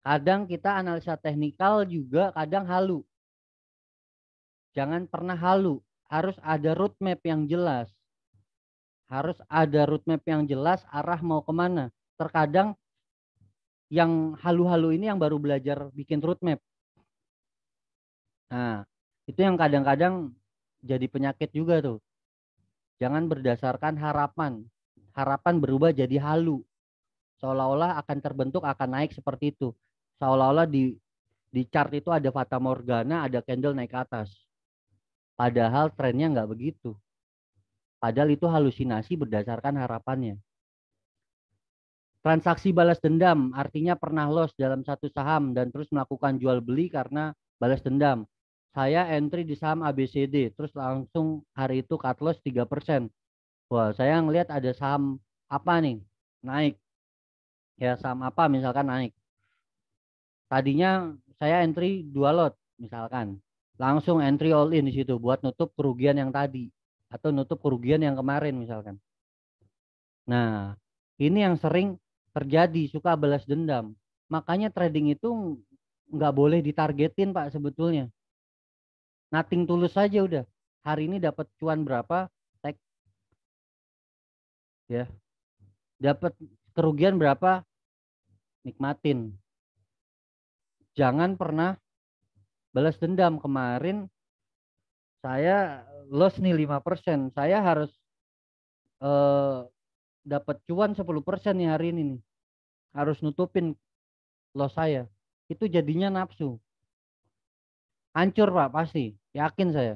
Kadang kita analisa teknikal juga kadang halu. Jangan pernah halu. Harus ada roadmap yang jelas. Harus ada roadmap yang jelas arah mau kemana. Terkadang yang halu-halu ini yang baru belajar bikin roadmap. Nah, itu yang kadang-kadang jadi penyakit juga tuh. Jangan berdasarkan harapan. Harapan berubah jadi halu. Seolah-olah akan terbentuk, akan naik seperti itu. Seolah-olah di chart itu ada fata morgana, ada candle naik ke atas. Padahal trennya nggak begitu. Padahal itu halusinasi berdasarkan harapannya. Transaksi balas dendam artinya pernah loss dalam satu saham dan terus melakukan jual beli karena balas dendam. Saya entry di saham ABCD, terus langsung hari itu cut loss 3%. Wah, saya ngelihat ada saham apa nih naik. Ya, saham apa misalkan naik. Tadinya saya entry 2 lot misalkan. Langsung entry all in di situ buat nutup kerugian yang tadi atau nutup kerugian yang kemarin misalkan. Nah, ini yang sering terjadi, suka balas dendam. Makanya trading itu nggak boleh ditargetin Pak sebetulnya. Nothing tulus saja udah. Hari ini dapat cuan berapa, tek ya. Dapat kerugian berapa, nikmatin. Jangan pernah balas dendam. Kemarin saya loss nih 5%. Saya harus eh, dapat cuan 10% nih hari ini nih. Harus nutupin loss saya. Itu jadinya nafsu. Hancur Pak pasti, yakin saya.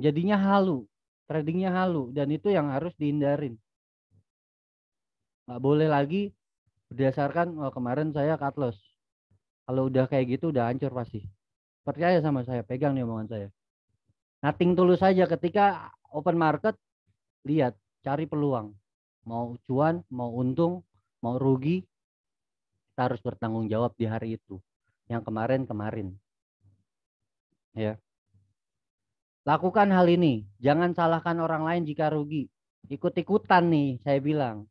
Jadinya halu, tradingnya halu, dan itu yang harus dihindarin. Nggak boleh lagi berdasarkan kemarin saya cut loss. Kalau udah kayak gitu udah hancur pasti. Percaya sama saya, pegang nih omongan saya. Nothing tulus saja ketika open market, lihat, cari peluang. Mau cuan, mau untung, mau rugi, kita harus bertanggung jawab di hari itu. Yang kemarin-kemarin. Ya. Lakukan hal ini. Jangan salahkan orang lain jika rugi. Ikut-ikutan nih, saya bilang.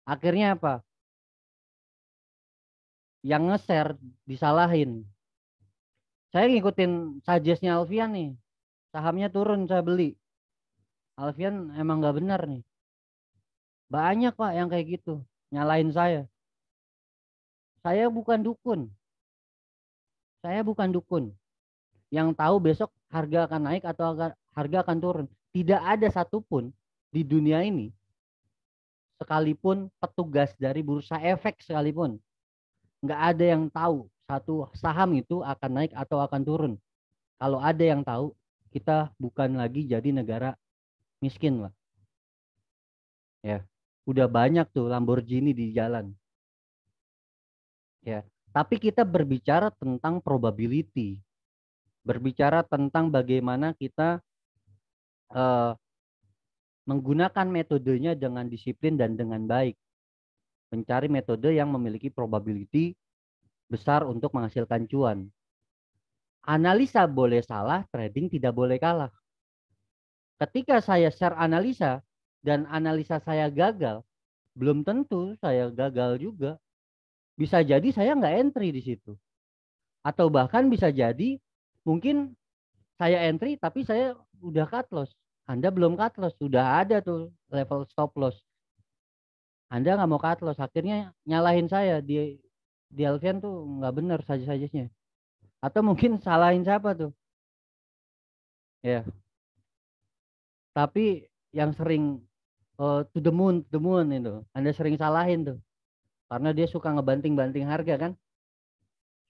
Akhirnya apa? Yang nge-share disalahin. Saya ngikutin suggest-nya Alfian nih. Sahamnya turun, saya beli. Alfian emang nggak benar nih. Banyak Pak yang kayak gitu, nyalain saya. Saya bukan dukun, saya bukan dukun. Yang tahu besok harga akan naik atau harga akan turun. Tidak ada satupun di dunia ini, sekalipun petugas dari bursa efek sekalipun, nggak ada yang tahu satu saham itu akan naik atau akan turun. Kalau ada yang tahu, kita bukan lagi jadi negara miskin lah. Ya, udah banyak tuh Lamborghini di jalan. Ya, tapi kita berbicara tentang probability, berbicara tentang bagaimana kita eh, menggunakan metodenya dengan disiplin dan dengan baik, mencari metode yang memiliki probability besar untuk menghasilkan cuan. Analisa boleh salah, trading tidak boleh kalah. Ketika saya share analisa dan analisa saya gagal, belum tentu saya gagal juga. Bisa jadi saya nggak entry di situ. Atau bahkan bisa jadi mungkin saya entry tapi saya udah cut loss. Anda belum cut loss, sudah ada tuh level stop loss. Anda nggak mau cut loss, akhirnya nyalahin saya di Alfian tuh nggak benar saja-sajanya. Atau mungkin salahin siapa tuh? Ya, tapi yang sering to the moon itu, Anda sering salahin tuh, karena dia suka ngebanting-banting harga kan,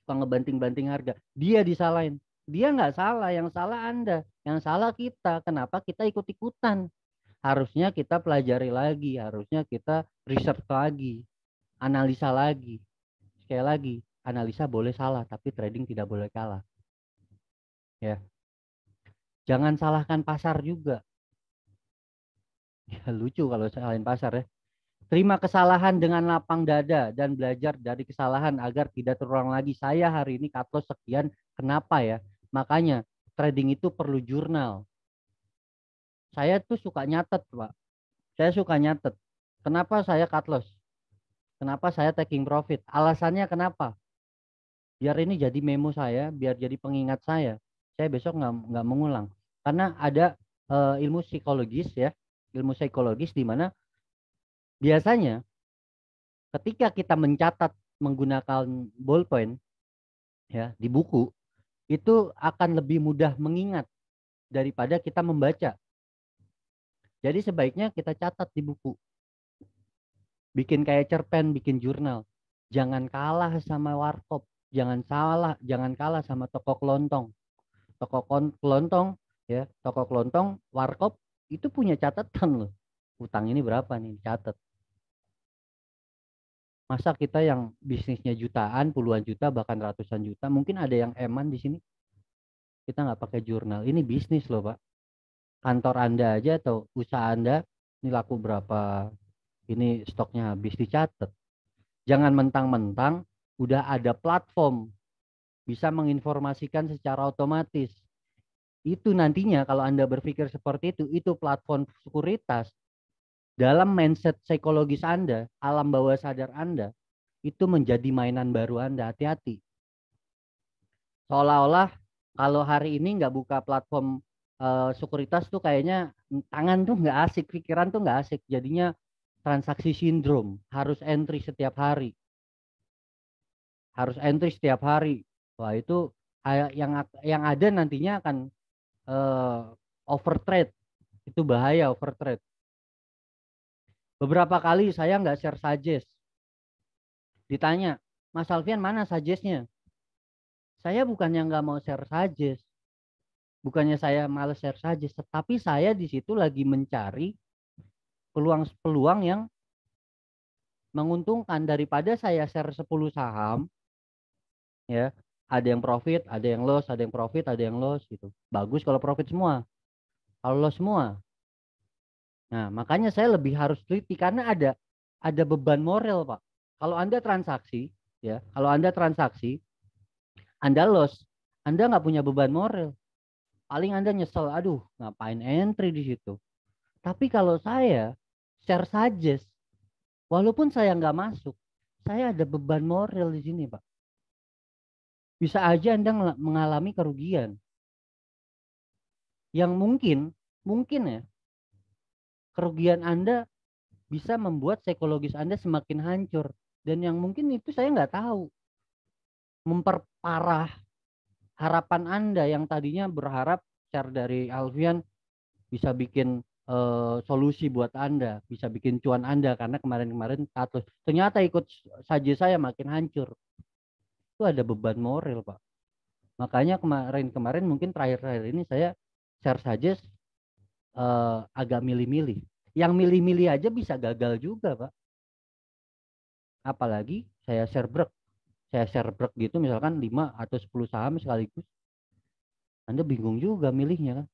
suka ngebanting-banting harga. Dia disalahin, dia nggak salah, yang salah Anda, yang salah kita. Kenapa kita ikut-ikutan? Harusnya kita pelajari lagi, harusnya kita research lagi, analisa lagi. Sekali lagi, analisa boleh salah, tapi trading tidak boleh kalah. Ya, jangan salahkan pasar juga. Ya, lucu kalau salahin pasar ya. Terima kesalahan dengan lapang dada dan belajar dari kesalahan agar tidak terulang lagi. Saya hari ini cut loss sekian. Kenapa ya? Makanya trading itu perlu jurnal. Saya tuh suka nyatet, Pak. Saya suka nyatet. Kenapa saya cut loss? Kenapa saya taking profit? Alasannya kenapa? Biar ini jadi memo saya, biar jadi pengingat saya. Saya besok nggak mengulang. Karena ada ilmu psikologis ya, ilmu psikologis di mana biasanya ketika kita mencatat menggunakan ballpoint ya di buku itu akan lebih mudah mengingat daripada kita membaca. Jadi sebaiknya kita catat di buku. Bikin kayak cerpen, bikin jurnal. Jangan kalah sama warkop, jangan kalah sama toko kelontong. Kelontong ya, toko kelontong, warkop itu punya catatan loh. Utang ini berapa nih, catat. Masa kita yang bisnisnya jutaan, puluhan juta, bahkan ratusan juta, mungkin ada yang eman di sini. Kita nggak pakai jurnal. Ini bisnis loh, Pak. Kantor Anda aja atau usaha Anda, ini laku berapa, ini stoknya habis, dicatat. Jangan mentang-mentang udah ada platform bisa menginformasikan secara otomatis. Itu nantinya kalau Anda berpikir seperti itu platform sekuritas dalam mindset psikologis Anda, alam bawah sadar Anda, itu menjadi mainan baru Anda. Hati-hati. Seolah-olah kalau hari ini nggak buka platform sekuritas tuh kayaknya tangan tuh nggak asik, pikiran tuh nggak asik. Jadinya transaksi sindrom, harus entry setiap hari. Harus entry setiap hari. Wah, itu yang ada nantinya akan overtrade. Itu bahaya overtrade. Beberapa kali saya nggak share suggest. Ditanya, Mas Alfian mana suggestnya? Saya bukannya nggak mau share suggest. Bukannya saya males share suggest. Tetapi saya di situ lagi mencari peluang-peluang yang menguntungkan daripada saya share 10 saham. Ya, ada yang profit, ada yang loss, ada yang profit, ada yang loss gitu. Bagus kalau profit semua. Kalau loss semua. Nah, makanya saya lebih harus teliti karena ada beban moral, Pak. Kalau Anda transaksi, ya, kalau Anda transaksi, Anda loss, Anda nggak punya beban moral. Paling Anda nyesel, aduh, ngapain entry di situ. Tapi kalau saya share suggest, walaupun saya nggak masuk, saya ada beban moral di sini, Pak. Bisa aja Anda mengalami kerugian yang mungkin ya kerugian Anda bisa membuat psikologis Anda semakin hancur. Dan yang mungkin itu saya nggak tahu. Memperparah harapan Anda yang tadinya berharap share dari Alfian bisa bikin solusi buat Anda, bisa bikin cuan Anda karena kemarin-kemarin status. Ternyata ikut saja saya makin hancur. Itu ada beban moral, Pak. Makanya kemarin-kemarin mungkin terakhir-terakhir ini saya share saja agak milih-milih. Yang milih-milih aja bisa gagal juga, Pak. Apalagi saya share break. Saya share break gitu misalkan 5 atau 10 saham sekaligus. Anda bingung juga milihnya kan.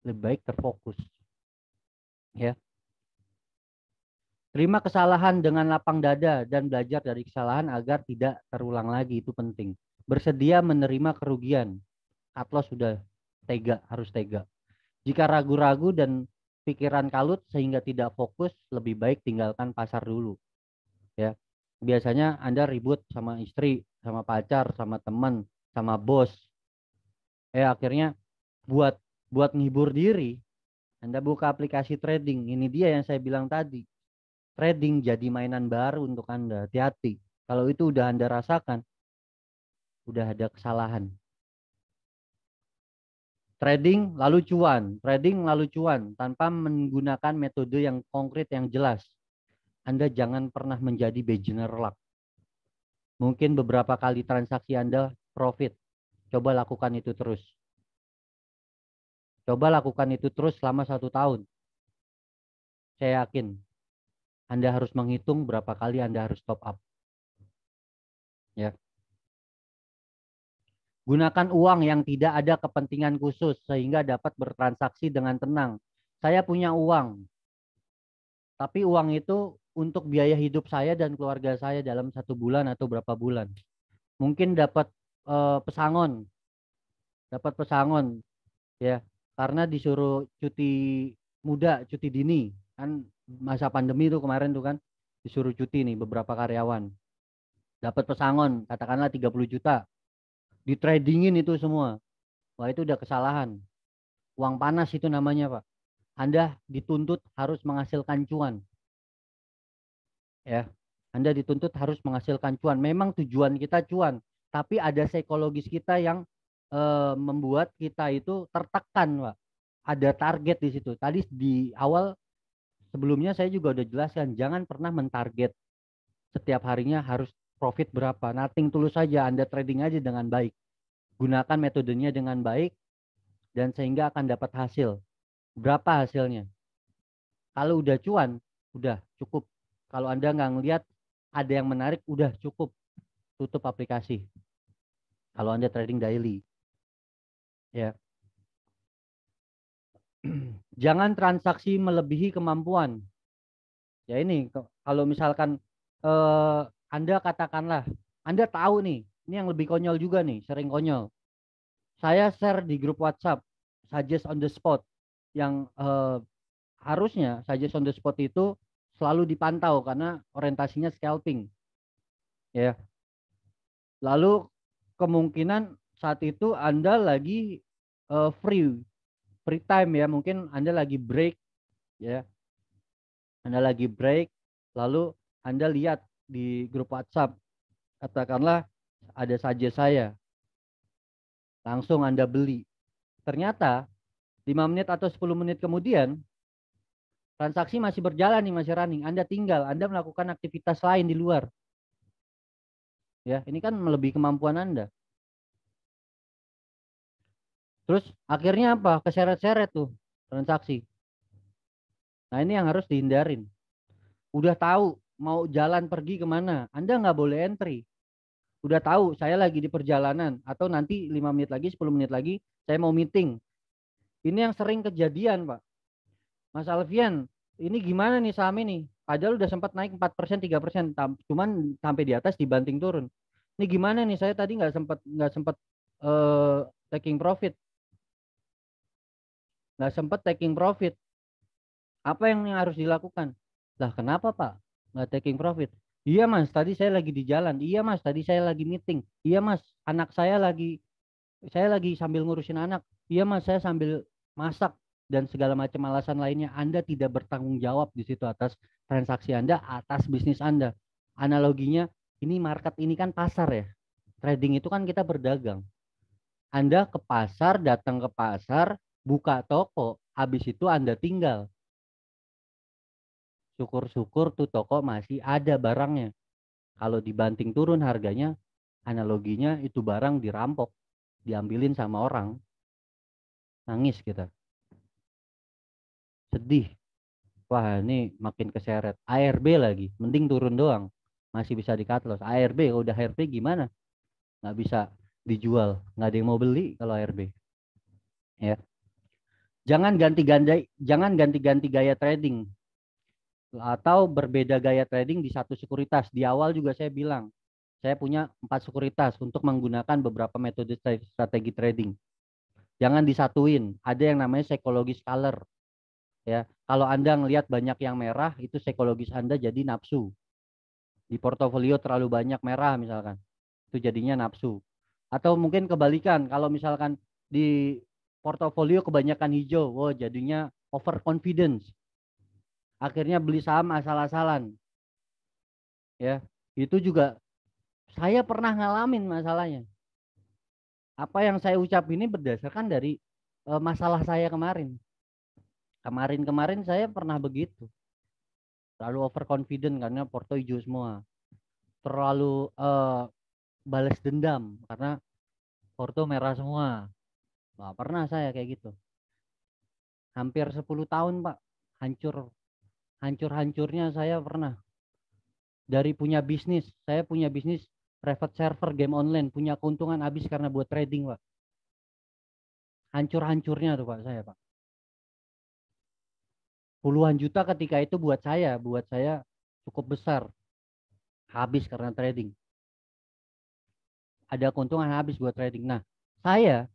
Lebih baik terfokus. Ya. Terima kesalahan dengan lapang dada dan belajar dari kesalahan agar tidak terulang lagi. Itu penting. Bersedia menerima kerugian. Cut loss sudah tega, harus tega. Jika ragu-ragu dan pikiran kalut sehingga tidak fokus, lebih baik tinggalkan pasar dulu. Ya. Biasanya Anda ribut sama istri, sama pacar, sama teman, sama bos. Akhirnya buat buat nghibur diri, Anda buka aplikasi trading. Ini dia yang saya bilang tadi. Trading jadi mainan baru untuk Anda. Hati-hati. Kalau itu udah Anda rasakan, udah ada kesalahan. Trading lalu cuan tanpa menggunakan metode yang konkret yang jelas. Anda jangan pernah menjadi beginner luck. Mungkin beberapa kali transaksi Anda profit. Coba lakukan itu terus. Coba lakukan itu terus selama 1 tahun. Saya yakin Anda harus menghitung berapa kali Anda harus top up. Ya. Gunakan uang yang tidak ada kepentingan khusus sehingga dapat bertransaksi dengan tenang. Saya punya uang, tapi uang itu untuk biaya hidup saya dan keluarga saya dalam 1 bulan atau berapa bulan. Mungkin pesangon, dapat pesangon, ya, karena disuruh cuti muda, cuti dini, kan masa pandemi itu kemarin tuh kan disuruh cuti nih beberapa karyawan, dapat pesangon, katakanlah 30 juta, ditradingin itu semua. Wah, itu udah kesalahan. Uang panas itu namanya, Pak. Anda dituntut harus menghasilkan cuan. Ya. Anda dituntut harus menghasilkan cuan. Memang tujuan kita cuan, tapi ada psikologis kita yang membuat kita itu tertekan, Pak. Ada target di situ. Tadi di awal sebelumnya saya juga udah jelaskan, jangan pernah mentarget setiap harinya harus profit berapa. Nothing tulus saja, Anda trading aja dengan baik. Gunakan metodenya dengan baik dan sehingga akan dapat hasil. Berapa hasilnya? Kalau udah cuan, udah cukup. Kalau Anda nggak ngelihat ada yang menarik, udah cukup. Tutup aplikasi. Kalau Anda trading daily. Ya. Jangan transaksi melebihi kemampuan. Ya ini, kalau misalkan Anda katakanlah, Anda tahu nih, ini yang lebih konyol juga nih, sering konyol. Saya share di grup WhatsApp, suggest on the spot, yang harusnya suggest on the spot itu selalu dipantau karena orientasinya scalping. Ya. Lalu kemungkinan saat itu Anda lagi free time ya, mungkin Anda lagi break ya. Anda lagi break, lalu Anda lihat di grup WhatsApp, katakanlah ada saja saya, langsung Anda beli. Ternyata 5 menit atau 10 menit kemudian transaksi masih berjalan nih, masih running. Anda tinggal, Anda melakukan aktivitas lain di luar. Ya, ini kan melebihi kemampuan Anda. Terus akhirnya apa? Keseret-seret tuh transaksi. Nah, ini yang harus dihindarin. Udah tahu mau jalan pergi kemana, Anda nggak boleh entry. Udah tahu saya lagi di perjalanan atau nanti 5 menit lagi, 10 menit lagi saya mau meeting. Ini yang sering kejadian, Pak. Mas Alfian, ini gimana nih saham ini? Padahal udah sempat naik 4%, 3%, cuman sampai di atas dibanting turun. Ini gimana nih? Saya tadi nggak sempat taking profit. Nggak sempat taking profit. Apa yang harus dilakukan? Lah kenapa Pak? Nggak taking profit. Iya Mas, tadi saya lagi di jalan. Iya Mas, tadi saya lagi meeting. Iya Mas, saya lagi sambil ngurusin anak. Iya Mas, saya sambil masak. dan segala macam alasan lainnya, Anda tidak bertanggung jawab di situ atas transaksi Anda, atas bisnis Anda. Analoginya, ini market ini kan pasar ya. Trading itu kan kita berdagang. Anda ke pasar, datang ke pasar, buka toko, habis itu Anda tinggal. Syukur-syukur tuh toko masih ada barangnya. Kalau dibanting turun harganya, analoginya itu barang dirampok, diambilin sama orang. Nangis kita. Sedih. Wah, ini makin keseret. ARB lagi, mending turun doang. Masih bisa di cut loss. ARB, kalau udah ARB gimana? Nggak bisa dijual. Nggak ada yang mau beli kalau ARB. Ya. Jangan ganti-ganti gaya trading atau berbeda gaya trading di satu sekuritas. Di awal juga saya bilang, saya punya 4 sekuritas untuk menggunakan beberapa metode strategi trading. Jangan disatuin. Ada yang namanya psikologis color. Ya, kalau Anda ngelihat banyak yang merah, itu psikologis Anda jadi nafsu. Di portofolio terlalu banyak merah misalkan, itu jadinya nafsu. Atau mungkin kebalikan, kalau misalkan di portofolio kebanyakan hijau, wow, jadinya overconfidence. Akhirnya beli saham asal-asalan. Ya, itu juga saya pernah ngalamin masalahnya. Apa yang saya ucap ini berdasarkan dari masalah saya kemarin. Kemarin saya pernah begitu. Terlalu overconfident karena porto hijau semua. Terlalu balas dendam karena porto merah semua. Wah, pernah saya kayak gitu. Hampir 10 tahun, Pak. Hancur-hancurnya saya pernah. Dari punya bisnis, saya punya bisnis private server game online, punya keuntungan habis karena buat trading, Pak. Hancur-hancurnya tuh, Pak, saya, Pak. Puluhan juta ketika itu buat saya cukup besar. Habis karena trading. Ada keuntungan habis buat trading. Nah, saya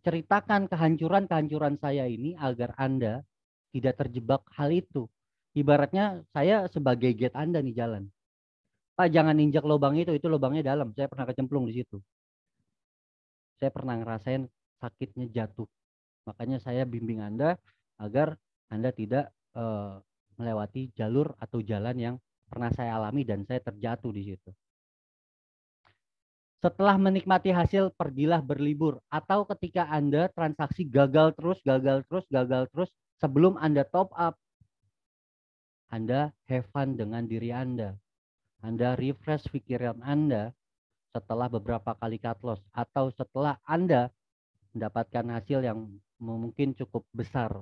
ceritakan kehancuran-kehancuran saya ini agar Anda tidak terjebak hal itu. Ibaratnya saya sebagai gate Anda nih jalan. Pak, jangan injak lubang itu lubangnya dalam. Saya pernah kecemplung di situ. Saya pernah ngerasain sakitnya jatuh. Makanya saya bimbing Anda agar Anda tidak melewati jalur atau jalan yang pernah saya alami dan saya terjatuh di situ. Setelah menikmati hasil, pergilah berlibur. Atau ketika Anda transaksi gagal terus, sebelum Anda top up, Anda have fun dengan diri Anda. Anda refresh pikiran Anda setelah beberapa kali cut loss. Atau setelah Anda mendapatkan hasil yang mungkin cukup besar.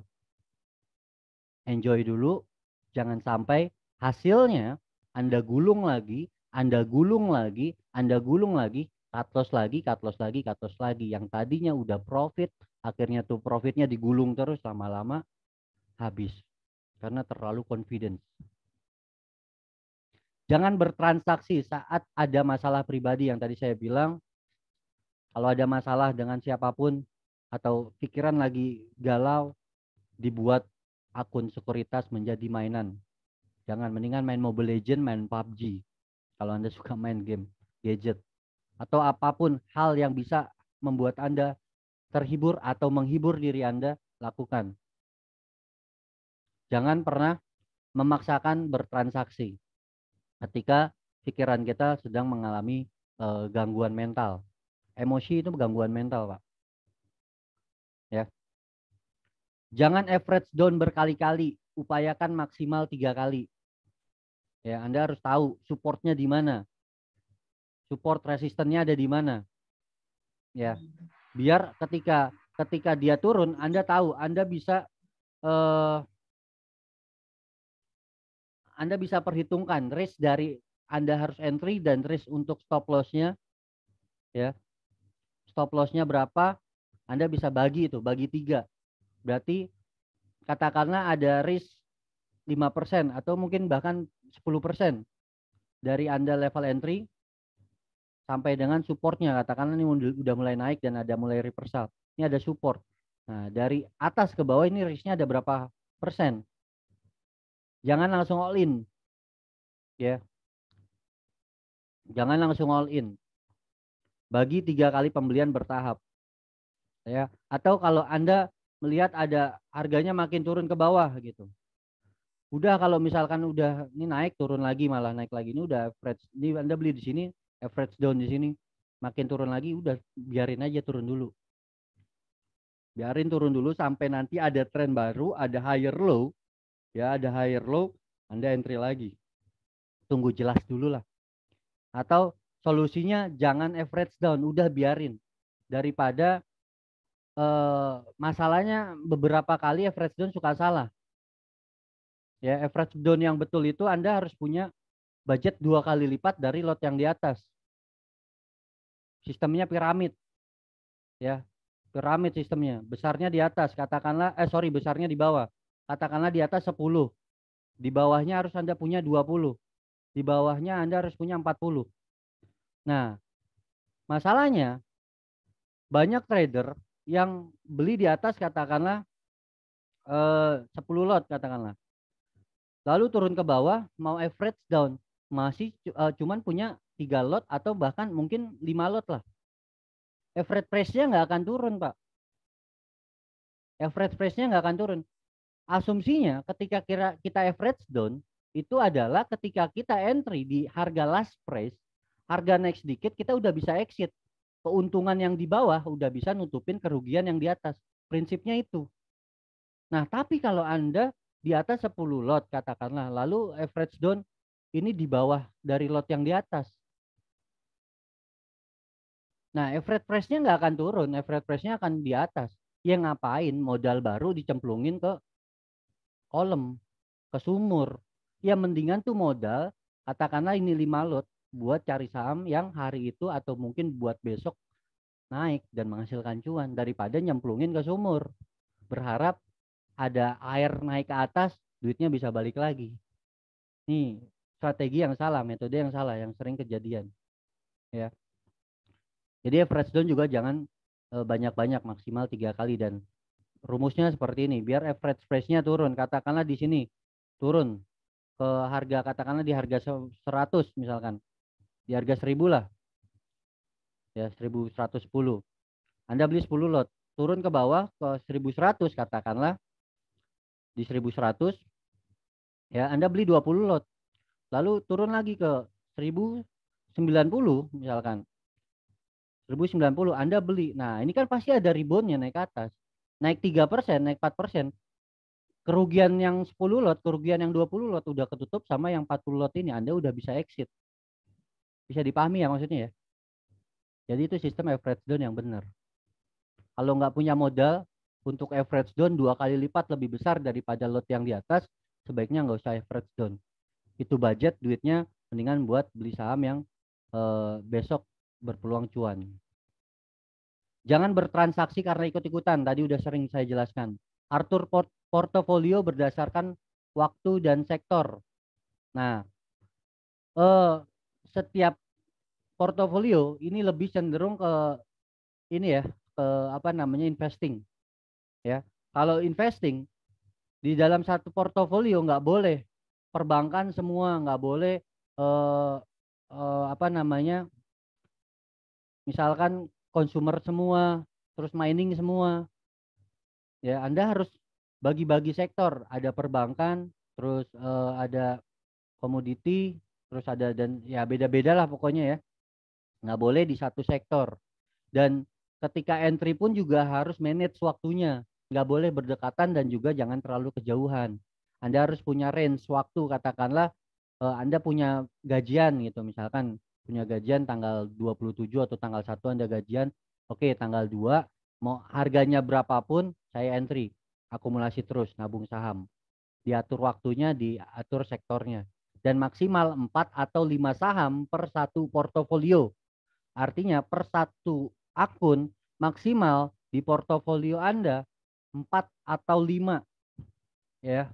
Enjoy dulu, jangan sampai hasilnya Anda gulung lagi, Anda gulung lagi, Anda gulung lagi, cut loss lagi, cut loss lagi, cut loss lagi. Yang tadinya udah profit, akhirnya tuh profitnya digulung terus, lama-lama habis karena terlalu confidence. Jangan bertransaksi saat ada masalah pribadi yang tadi saya bilang. Kalau ada masalah dengan siapapun atau pikiran lagi galau, dibuat akun sekuritas menjadi mainan. Jangan, mendingan main Mobile Legend, main PUBG. Kalau Anda suka main game, gadget, atau apapun hal yang bisa membuat Anda terhibur atau menghibur diri Anda, lakukan. Jangan pernah memaksakan bertransaksi ketika pikiran kita sedang mengalami gangguan mental. Emosi itu gangguan mental, Pak. Ya. Jangan average down berkali-kali, upayakan maksimal 3 kali. Ya, Anda harus tahu supportnya di mana. Support resistennya ada di mana. Ya. Biar ketika dia turun, Anda tahu, Anda bisa perhitungkan risk dari Anda harus entry dan risk untuk stop loss-nya, ya. Stop loss-nya berapa? Anda bisa bagi itu, bagi 3. Berarti katakanlah ada risk 5% atau mungkin bahkan 10% dari Anda level entry sampai dengan supportnya. Katakanlah ini udah mulai naik dan ada mulai reversal. Ini ada support. Nah, dari atas ke bawah ini risknya ada berapa persen? Jangan langsung all in. Ya. Jangan langsung all in. Bagi 3 kali pembelian bertahap. Ya. Atau kalau Anda melihat ada harganya makin turun ke bawah gitu. Udah kalau misalkan udah ini naik turun lagi malah naik lagi, ini udah average, ini Anda beli di sini average down di sini makin turun lagi, udah biarin aja turun dulu. Biarin turun dulu sampai nanti ada tren baru, ada higher low, ya ada higher low, Anda entry lagi. Tunggu jelas dulu lah. Atau solusinya jangan average down, udah biarin. Daripada masalahnya beberapa kali average down suka salah. Ya, average down yang betul itu Anda harus punya budget 2 kali lipat dari lot yang di atas. Sistemnya piramid. Ya, piramid sistemnya. Besarnya di atas, katakanlah besarnya di bawah. Katakanlah di atas 10. Di bawahnya harus Anda punya 20. Di bawahnya Anda harus punya 40. Nah, masalahnya banyak trader yang beli di atas katakanlah 10 lot katakanlah. Lalu turun ke bawah mau average down, masih cuman punya 3 lot atau bahkan mungkin 5 lot lah. Average price-nya nggak akan turun, Pak. Average price-nya nggak akan turun. Asumsinya ketika kita average down itu adalah ketika kita entry di harga last price, harga naik sedikit kita udah bisa exit. Keuntungan yang di bawah udah bisa nutupin kerugian yang di atas. Prinsipnya itu. Nah, tapi kalau Anda di atas 10 lot katakanlah, lalu average down ini di bawah dari lot yang di atas. Nah, average price-nya nggak akan turun, average price-nya akan di atas. Ya ngapain modal baru dicemplungin ke kolom, ke sumur. Ya mendingan tuh modal, katakanlah ini 5 lot, buat cari saham yang hari itu atau mungkin buat besok naik dan menghasilkan cuan daripada nyemplungin ke sumur. Berharap ada air naik ke atas, duitnya bisa balik lagi. Nih, strategi yang salah, metode yang salah, yang sering kejadian. Ya. Jadi average down juga jangan banyak-banyak, maksimal 3 kali. Dan rumusnya seperti ini, biar average price-nya turun. Katakanlah di sini turun ke harga, katakanlah di harga 100 misalkan. Di harga 1000 lah. Ya, 1110. Anda beli 10 lot. Turun ke bawah ke 1100 katakanlah. Di 1100 ya Anda beli 20 lot. Lalu turun lagi ke 1090 misalkan. 1090 Anda beli. Nah, ini kan pasti ada reboundnya naik ke atas. Naik 3%, naik 4%. Kerugian yang 10 lot, kerugian yang 20 lot udah ketutup sama yang 40 lot ini. Anda udah bisa exit. Bisa dipahami ya maksudnya ya? Jadi itu sistem average down yang benar. Kalau nggak punya modal untuk average down 2 kali lipat lebih besar daripada lot yang di atas, sebaiknya nggak usah average down. Itu budget duitnya mendingan buat beli saham yang besok berpeluang cuan. Jangan bertransaksi karena ikut-ikutan. Tadi udah sering saya jelaskan. Atur portofolio berdasarkan waktu dan sektor. Nah, setiap portofolio ini lebih cenderung ke ini ya, ke apa namanya investing. Ya, kalau investing di dalam satu portofolio nggak boleh perbankan semua, nggak boleh apa namanya, misalkan consumer semua, terus mining semua. Ya, Anda harus bagi-bagi sektor. Ada perbankan, terus ada komoditi, terus ada dan ya beda-beda lah pokoknya ya. Nggak boleh di satu sektor. Dan ketika entry pun juga harus manage waktunya. Nggak boleh berdekatan dan juga jangan terlalu kejauhan. Anda harus punya range waktu. Katakanlah Anda punya gajian gitu. Misalkan punya gajian tanggal 27 atau tanggal 1 Anda gajian. Oke, tanggal 2 mau harganya berapapun saya entry. Akumulasi terus, nabung saham. Diatur waktunya, diatur sektornya. Dan maksimal 4 atau 5 saham per satu portofolio. Artinya per satu akun maksimal di portofolio Anda 4 atau 5 ya.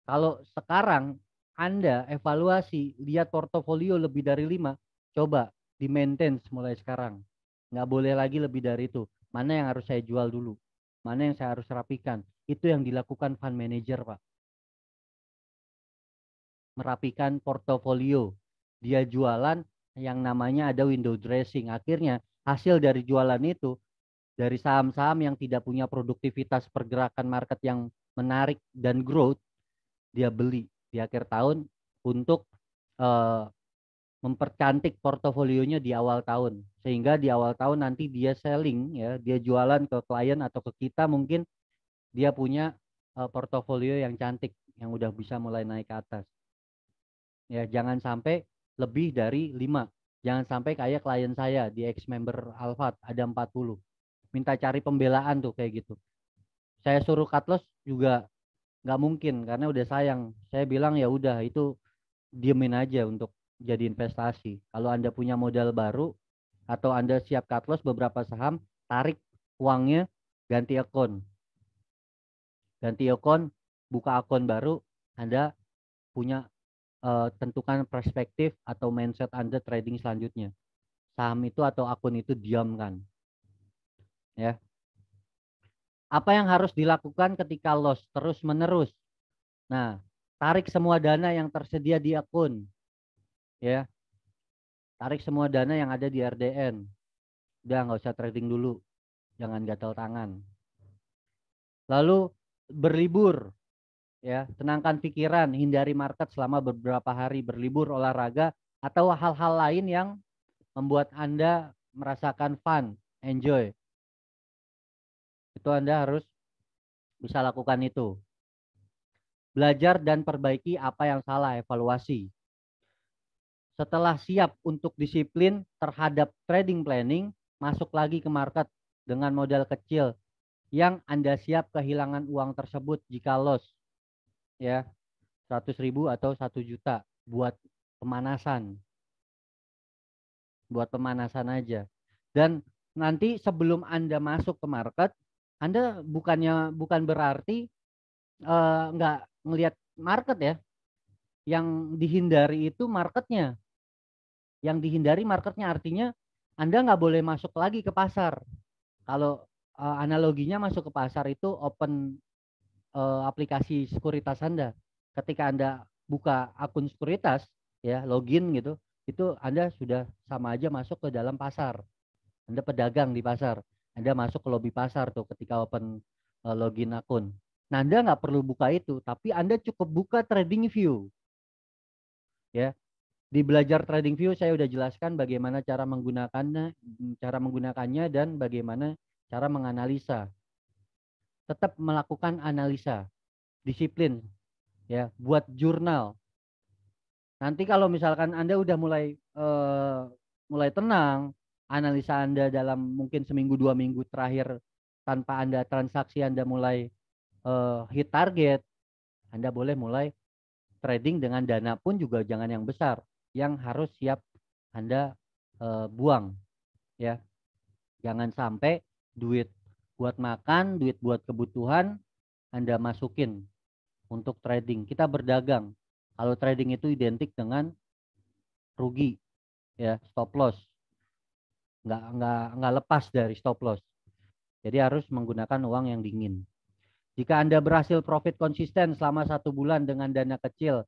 Kalau sekarang Anda evaluasi lihat portofolio lebih dari 5, coba di maintain mulai sekarang. Nggak boleh lagi lebih dari itu. Mana yang harus saya jual dulu? Mana yang saya harus rapikan? Itu yang dilakukan fund manager, Pak. Merapikan portofolio. Dia jualan yang namanya ada window dressing. Akhirnya hasil dari jualan itu dari saham-saham yang tidak punya produktivitas pergerakan market yang menarik dan growth, dia beli di akhir tahun untuk mempercantik portofolionya di awal tahun, sehingga di awal tahun nanti dia selling, ya, dia jualan ke klien atau ke kita, mungkin dia punya portofolio yang cantik yang udah bisa mulai naik ke atas. Ya, jangan sampai lebih dari 5. Jangan sampai kayak klien saya di ex member Alphard ada 40. Minta cari pembelaan tuh kayak gitu. Saya suruh cut loss juga nggak mungkin karena udah sayang. Saya bilang ya udah itu diemin aja untuk jadi investasi. Kalau Anda punya modal baru atau Anda siap cut loss beberapa saham, tarik uangnya, ganti akun. Ganti akun, buka akun baru, Anda punya tentukan perspektif atau mindset Anda trading selanjutnya. Saham itu atau akun itu diamkan. Ya. Apa yang harus dilakukan ketika loss terus-menerus? Nah, tarik semua dana yang tersedia di akun. Ya. Tarik semua dana yang ada di RDN. Udah nggak usah trading dulu. Jangan gatal tangan. Lalu berlibur. Ya, tenangkan pikiran, hindari market selama beberapa hari, berlibur, olahraga, atau hal-hal lain yang membuat Anda merasakan fun, enjoy. Itu Anda harus bisa lakukan itu. Belajar dan perbaiki apa yang salah, evaluasi. Setelah siap untuk disiplin terhadap trading planning, masuk lagi ke market dengan modal kecil yang Anda siap kehilangan uang tersebut jika loss. Ya, 100.000 atau 1 juta buat pemanasan. Buat pemanasan aja. Dan nanti sebelum Anda masuk ke market, Anda bukan berarti nggak ngelihat market ya. Yang dihindari itu marketnya. Yang dihindari marketnya artinya Anda nggak boleh masuk lagi ke pasar. Kalau analoginya masuk ke pasar itu open aplikasi sekuritas Anda. Ketika Anda buka akun sekuritas, ya login gitu, itu Anda sudah sama aja masuk ke dalam pasar. Anda pedagang di pasar. Anda masuk ke lobi pasar tuh ketika open login akun. Nah, Anda nggak perlu buka itu, tapi Anda cukup buka trading view. Ya, di belajar trading view saya udah jelaskan bagaimana cara menggunakannya dan bagaimana cara menganalisa. Tetap melakukan analisa, disiplin, ya, buat jurnal. Nanti kalau misalkan Anda udah mulai tenang, analisa Anda dalam mungkin seminggu 2 minggu terakhir tanpa Anda transaksi Anda mulai hit target, Anda boleh mulai trading dengan dana pun juga jangan yang besar, yang harus siap Anda buang, ya. Jangan sampai duit buat makan, duit buat kebutuhan Anda masukin untuk trading. Kita berdagang. Kalau trading itu identik dengan rugi, ya, stop loss. Nggak lepas dari stop loss. Jadi harus menggunakan uang yang dingin. Jika Anda berhasil profit konsisten selama 1 bulan dengan dana kecil,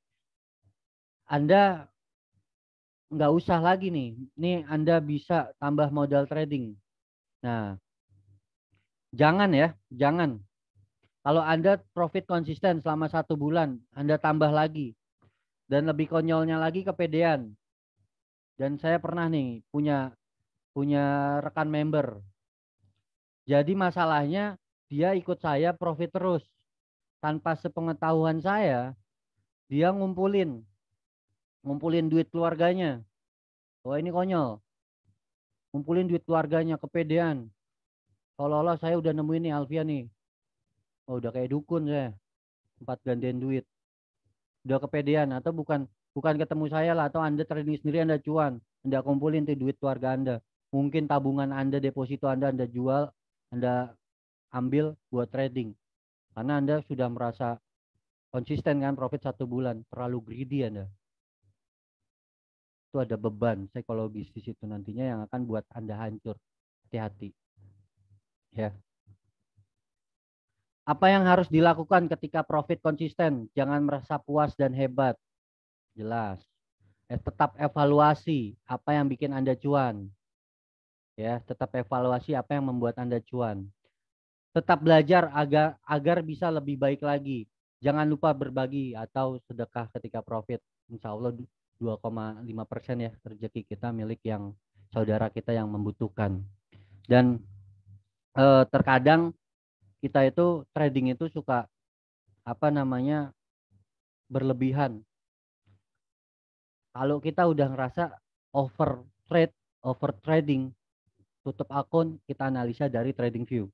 Anda nggak usah lagi nih. Nih Anda bisa tambah modal trading. Nah, jangan ya, jangan. Kalau Anda profit konsisten selama 1 bulan, Anda tambah lagi. Dan lebih konyolnya lagi kepedean. Dan saya pernah nih punya rekan member. Jadi masalahnya dia ikut saya profit terus. Tanpa sepengetahuan saya, dia ngumpulin duit keluarganya. Wah, ini konyol. Ngumpulin duit keluarganya, kepedean. Seolah-olah saya udah nemuin nih Alvia nih. Oh, udah kayak dukun saya. Tempat gantian duit. Udah kepedean atau bukan ketemu saya lah, atau Anda trading sendiri, Anda cuan. Anda kumpulin tuh duit keluarga Anda. Mungkin tabungan Anda, deposito Anda jual, Anda ambil buat trading. Karena Anda sudah merasa konsisten kan profit 1 bulan. Terlalu greedy Anda. Itu ada beban psikologis di situ nantinya yang akan buat Anda hancur. Hati-hati. Ya. Apa yang harus dilakukan ketika profit konsisten? Jangan merasa puas dan hebat. Jelas. Tetap evaluasi apa yang bikin Anda cuan. Ya, tetap evaluasi apa yang membuat Anda cuan. Tetap belajar agar bisa lebih baik lagi. Jangan lupa berbagi atau sedekah ketika profit. Insya Allah 2,5% ya rezeki kita milik yang saudara kita yang membutuhkan. Dan terkadang kita itu trading itu suka apa namanya berlebihan. Kalau kita udah ngerasa over trade, over trading, tutup akun, kita analisa dari trading view.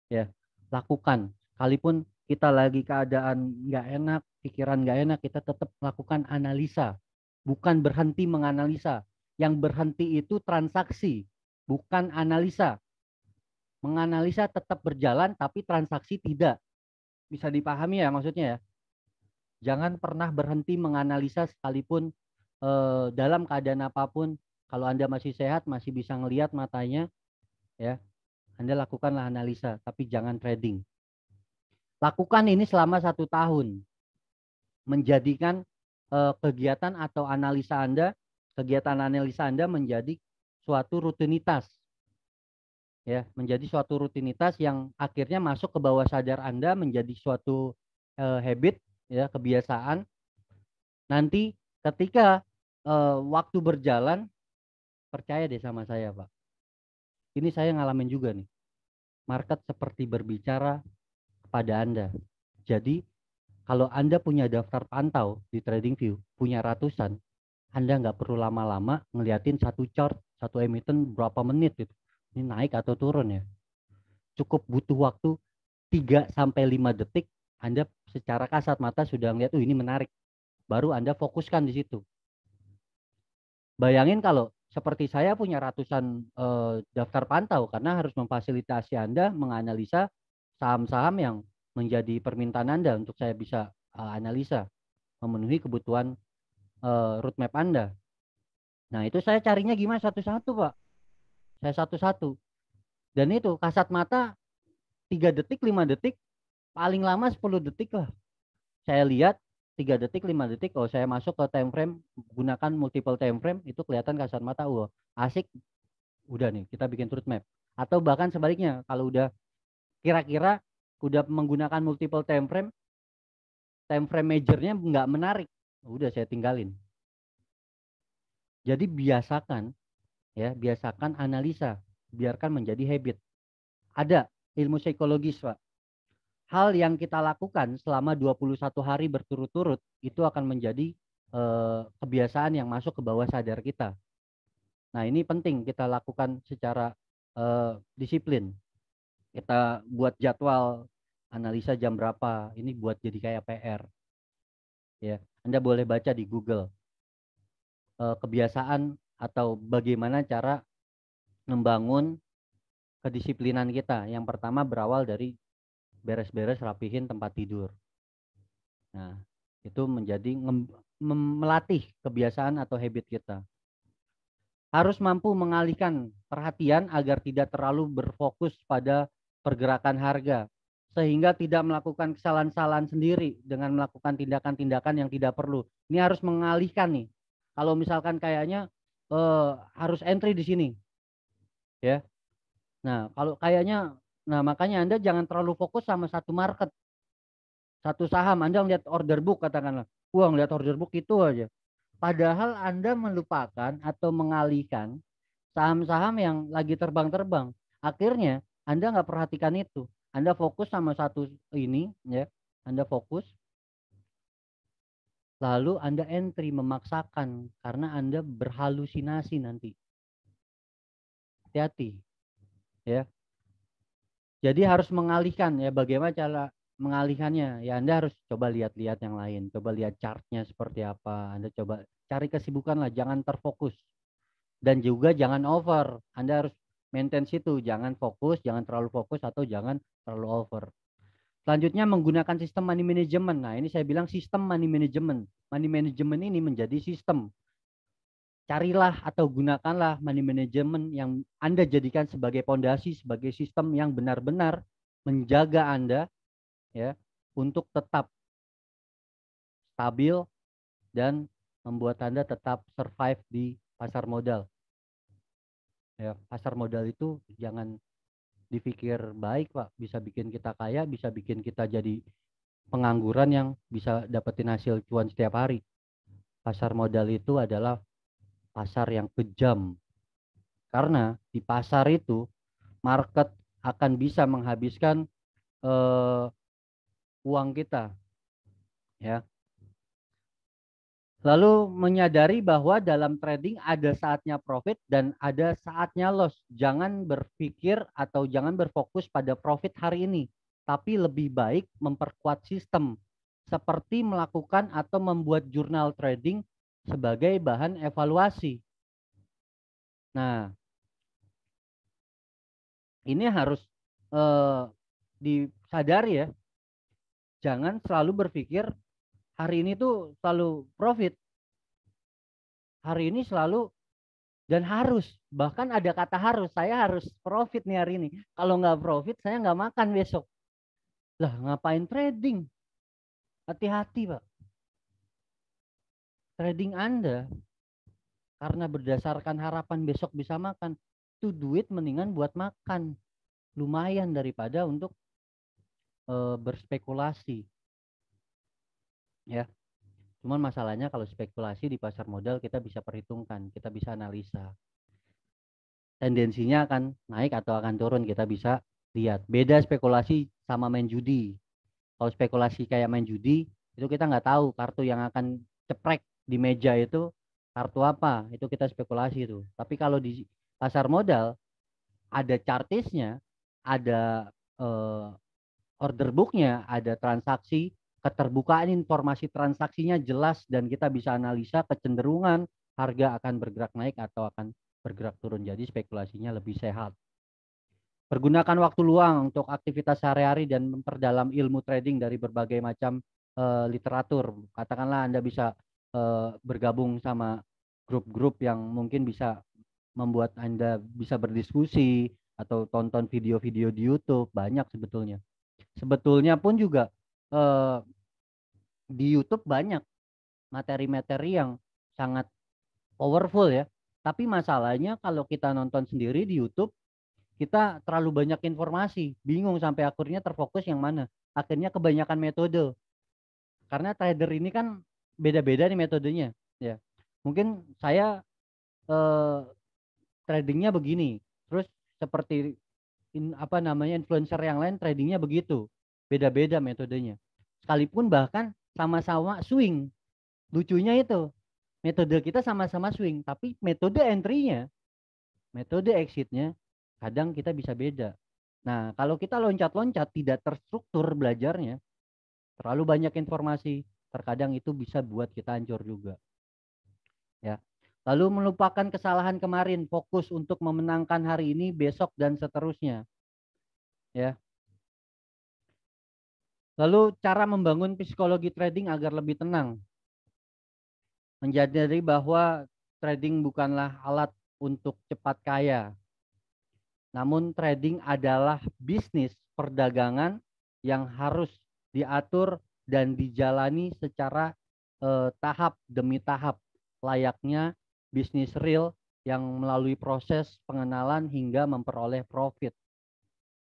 Ya, lakukan. Sekalipun kita lagi keadaan nggak enak, pikiran nggak enak, kita tetap lakukan analisa. Bukan berhenti menganalisa. Yang berhenti itu transaksi, bukan analisa. Menganalisa tetap berjalan, tapi transaksi tidak. Bisa dipahami ya maksudnya ya? Jangan pernah berhenti menganalisa sekalipun dalam keadaan apapun. Kalau Anda masih sehat, masih bisa ngelihat matanya, ya, Anda lakukanlah analisa, tapi jangan trading. Lakukan ini selama 1 tahun. Menjadikan kegiatan atau analisa Anda, kegiatan analisa Anda menjadi suatu rutinitas. Ya, menjadi suatu rutinitas yang akhirnya masuk ke bawah sadar Anda menjadi suatu habit, ya, kebiasaan. Nanti ketika waktu berjalan, percaya deh sama saya, Pak. Ini saya ngalamin juga nih. Market seperti berbicara kepada Anda. Jadi, kalau Anda punya daftar pantau di TradingView, punya ratusan, Anda nggak perlu lama-lama ngeliatin satu chart, satu emiten berapa menit gitu. Ini naik atau turun ya. Cukup butuh waktu 3 sampai 5 detik, Anda secara kasat mata sudah ngeliat, ini menarik. Baru Anda fokuskan di situ. Bayangin kalau seperti saya punya ratusan daftar pantau karena harus memfasilitasi Anda menganalisa saham-saham yang menjadi permintaan Anda untuk saya bisa analisa, memenuhi kebutuhan roadmap Anda. Nah, itu saya carinya gimana satu-satu, Pak. Saya satu-satu. Dan itu kasat mata 3 detik, 5 detik, paling lama 10 detik lah. Saya lihat 3 detik, 5 detik, oh saya masuk ke time frame, gunakan multiple time frame, itu kelihatan kasat mata, wah asik, udah nih kita bikin roadmap. Atau bahkan sebaliknya, kalau udah kira-kira udah menggunakan multiple time frame majornya nggak menarik, udah saya tinggalin. Jadi biasakan, ya, biasakan analisa, biarkan menjadi habit. Ada ilmu psikologis, Pak. Hal yang kita lakukan selama 21 hari berturut-turut itu akan menjadi kebiasaan yang masuk ke bawah sadar kita. Nah, ini penting kita lakukan secara disiplin. Kita buat jadwal analisa jam berapa. Ini buat jadi kayak PR. Ya, Anda boleh baca di Google kebiasaan atau bagaimana cara membangun kedisiplinan kita. Yang pertama berawal dari beres-beres rapihin tempat tidur. Nah, itu menjadi melatih kebiasaan atau habit kita. Harus mampu mengalihkan perhatian agar tidak terlalu berfokus pada pergerakan harga, sehingga tidak melakukan kesalahan-kesalahan sendiri dengan melakukan tindakan-tindakan yang tidak perlu. Ini harus mengalihkan nih. Kalau misalkan kayaknya harus entry di sini, ya. Nah, kalau kayaknya, nah makanya Anda jangan terlalu fokus sama satu market, satu saham. Anda lihat order book katakanlah, wah lihat order book itu aja. Padahal Anda melupakan atau mengalihkan saham-saham yang lagi terbang-terbang. Akhirnya Anda nggak perhatikan itu. Anda fokus sama satu ini, ya. Anda fokus, lalu Anda entry memaksakan karena Anda berhalusinasi nanti. Hati-hati, ya. Jadi harus mengalihkan, ya. Bagaimana cara mengalihkannya? Ya Anda harus coba lihat-lihat yang lain, coba lihat chartnya seperti apa. Anda coba cari kesibukan lah, jangan terfokus. Dan juga jangan over. Anda harus maintain situ, jangan fokus, jangan terlalu fokus atau jangan terlalu over. Selanjutnya menggunakan sistem money management. Nah, ini saya bilang sistem money management. Money management ini menjadi sistem. Carilah atau gunakanlah money management yang Anda jadikan sebagai pondasi, sebagai sistem yang benar-benar menjaga Anda, ya, untuk tetap stabil dan membuat Anda tetap survive di pasar modal. Ya, pasar modal itu jangan dipikir baik, Pak. Bisa bikin kita kaya, bisa bikin kita jadi pengangguran yang bisa dapetin hasil cuan setiap hari. Pasar modal itu adalah pasar yang kejam. Karena di pasar itu market akan bisa menghabiskan eh, uang kita, ya. Lalu menyadari bahwa dalam trading ada saatnya profit dan ada saatnya loss. Jangan berpikir atau jangan berfokus pada profit hari ini, tapi lebih baik memperkuat sistem seperti melakukan atau membuat jurnal trading sebagai bahan evaluasi. Nah, ini harus eh, disadari ya. Jangan selalu berpikir hari ini tuh selalu profit. Hari ini selalu dan harus. Bahkan ada kata harus. Saya harus profit nih hari ini. Kalau nggak profit, saya nggak makan besok. Lah, ngapain trading? Hati-hati, Pak. Trading Anda karena berdasarkan harapan besok bisa makan. Itu duit mendingan buat makan. Lumayan daripada untuk berspekulasi. Ya. Cuman masalahnya kalau spekulasi di pasar modal kita bisa perhitungkan, kita bisa analisa. Tendensinya akan naik atau akan turun, kita bisa lihat. Beda spekulasi sama main judi. Kalau spekulasi kayak main judi, itu kita nggak tahu kartu yang akan ceprek di meja itu kartu apa, itu kita spekulasi itu. Tapi kalau di pasar modal ada chartisnya, ada order booknya, ada transaksi, keterbukaan informasi transaksinya jelas dan kita bisa analisa kecenderungan harga akan bergerak naik atau akan bergerak turun. Jadi spekulasinya lebih sehat. Pergunakan waktu luang untuk aktivitas sehari-hari dan memperdalam ilmu trading dari berbagai macam literatur. Katakanlah Anda bisa bergabung sama grup-grup yang mungkin bisa membuat Anda bisa berdiskusi atau tonton video-video di YouTube. Banyak sebetulnya. Sebetulnya pun juga eh, di YouTube banyak materi-materi yang sangat powerful ya. Tapi masalahnya kalau kita nonton sendiri di YouTube, kita terlalu banyak informasi, bingung sampai akhirnya terfokus yang mana. Akhirnya kebanyakan metode. Karena trader ini kan beda-beda nih metodenya, ya. Mungkin saya eh, tradingnya begini, terus seperti apa namanya influencer yang lain tradingnya begitu, beda-beda metodenya. Sekalipun bahkan sama-sama swing, lucunya itu metode kita sama-sama swing, tapi metode entry-nya, metode exit-nya kadang kita bisa beda. Nah, kalau kita loncat-loncat tidak terstruktur belajarnya, terlalu banyak informasi, terkadang itu bisa buat kita hancur juga. Ya. Lalu melupakan kesalahan kemarin, fokus untuk memenangkan hari ini, besok dan seterusnya. Ya. Lalu cara membangun psikologi trading agar lebih tenang. Menjadari bahwa trading bukanlah alat untuk cepat kaya. Namun trading adalah bisnis perdagangan yang harus diatur dan dijalani secara tahap demi tahap, layaknya bisnis real yang melalui proses pengenalan hingga memperoleh profit.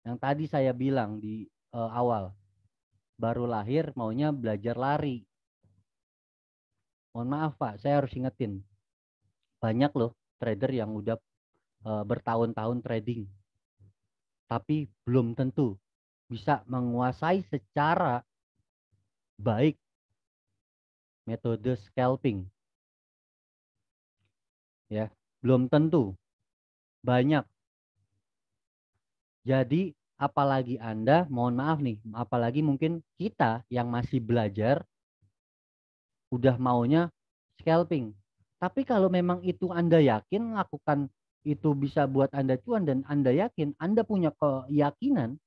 Yang tadi saya bilang di awal, baru lahir maunya belajar lari. Mohon maaf Pak, saya harus ingetin. Banyak loh trader yang udah bertahun-tahun trading, tapi belum tentu bisa menguasai secara baik metode scalping. Ya, belum tentu. Banyak. Jadi apalagi Anda, mohon maaf nih, apalagi mungkin kita yang masih belajar udah maunya scalping. Tapi kalau memang itu Anda yakin lakukan itu bisa buat Anda cuan dan Anda yakin, Anda punya keyakinan,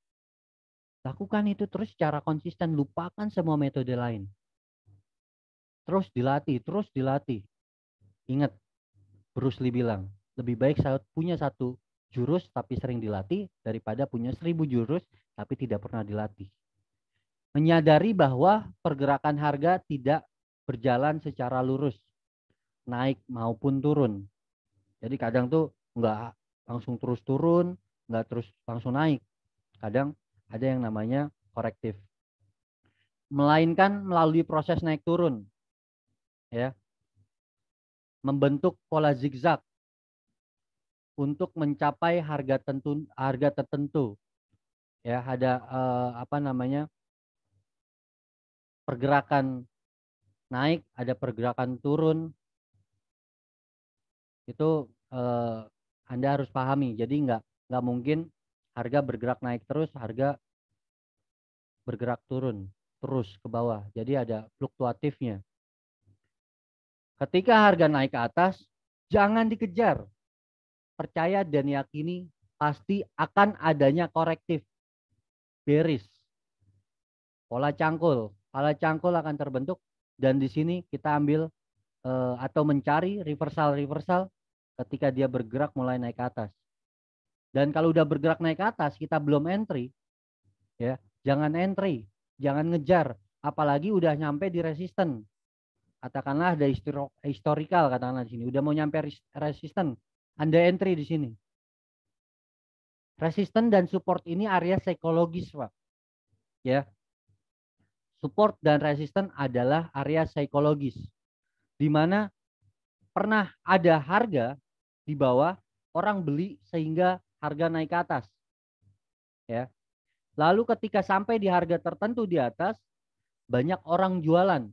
lakukan itu terus secara konsisten, lupakan semua metode lain. Terus dilatih, terus dilatih. Ingat, Bruce Lee bilang, lebih baik saya punya satu jurus tapi sering dilatih daripada punya 1000 jurus tapi tidak pernah dilatih. Menyadari bahwa pergerakan harga tidak berjalan secara lurus, naik maupun turun. Jadi kadang tuh nggak langsung terus turun, nggak terus langsung naik. Kadang ada yang namanya korektif. Melainkan melalui proses naik turun, ya, membentuk pola zigzag untuk mencapai harga tertentu, ya. Ada apa namanya, pergerakan naik, ada pergerakan turun. Itu Anda harus pahami. Jadi nggak mungkin harga bergerak naik terus, harga bergerak turun terus ke bawah. Jadi ada fluktuatifnya. Ketika harga naik ke atas, jangan dikejar. Percaya dan yakini pasti akan adanya korektif bearish. Pola cangkul akan terbentuk, dan di sini kita ambil atau mencari reversal ketika dia bergerak mulai naik ke atas. Dan kalau udah bergerak naik ke atas, kita belum entry, ya, jangan entry, jangan ngejar, apalagi udah nyampe di resisten. Katakanlah ada historical, katakanlah di sini udah mau nyampe resisten, Anda entry di sini. Resisten dan support ini area psikologis, Pak. Ya. Support dan resisten adalah area psikologis, di mana pernah ada harga di bawah, orang beli sehingga harga naik ke atas. Ya. Lalu ketika sampai di harga tertentu di atas, banyak orang jualan,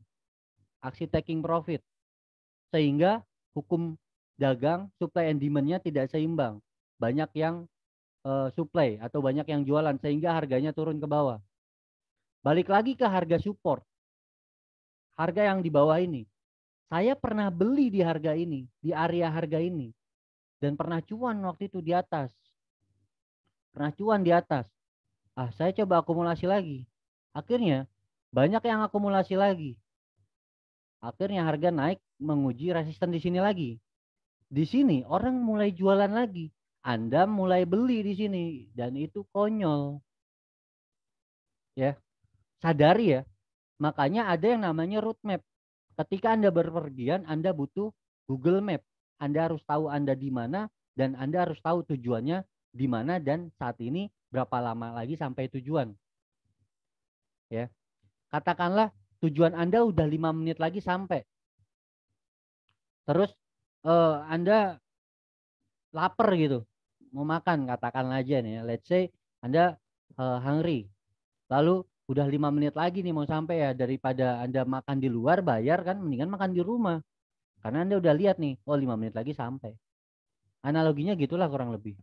aksi taking profit. Sehingga hukum dagang, supply and demand-nya tidak seimbang. Banyak yang supply atau banyak yang jualan sehingga harganya turun ke bawah. Balik lagi ke harga support. Harga yang di bawah ini. Saya pernah beli di harga ini, di area harga ini. Dan pernah cuan waktu itu di atas. Pernah cuan di atas. Saya coba akumulasi lagi. Akhirnya banyak yang akumulasi lagi. Akhirnya harga naik menguji resisten di sini lagi. Di sini orang mulai jualan lagi. Anda mulai beli di sini dan itu konyol. Ya, sadari ya. Makanya ada yang namanya roadmap. Ketika Anda berpergian, Anda butuh Google Map. Anda harus tahu Anda di mana dan Anda harus tahu tujuannya di mana dan saat ini berapa lama lagi sampai tujuan. Ya. Katakanlah tujuan Anda udah 5 menit lagi sampai. Terus Anda lapar gitu, mau makan, katakanlah aja nih, let's say Anda hungry. Lalu udah 5 menit lagi nih mau sampai, ya, daripada Anda makan di luar bayar kan, mendingan makan di rumah. Karena Anda udah lihat nih, oh 5 menit lagi sampai. Analoginya gitulah kurang lebih.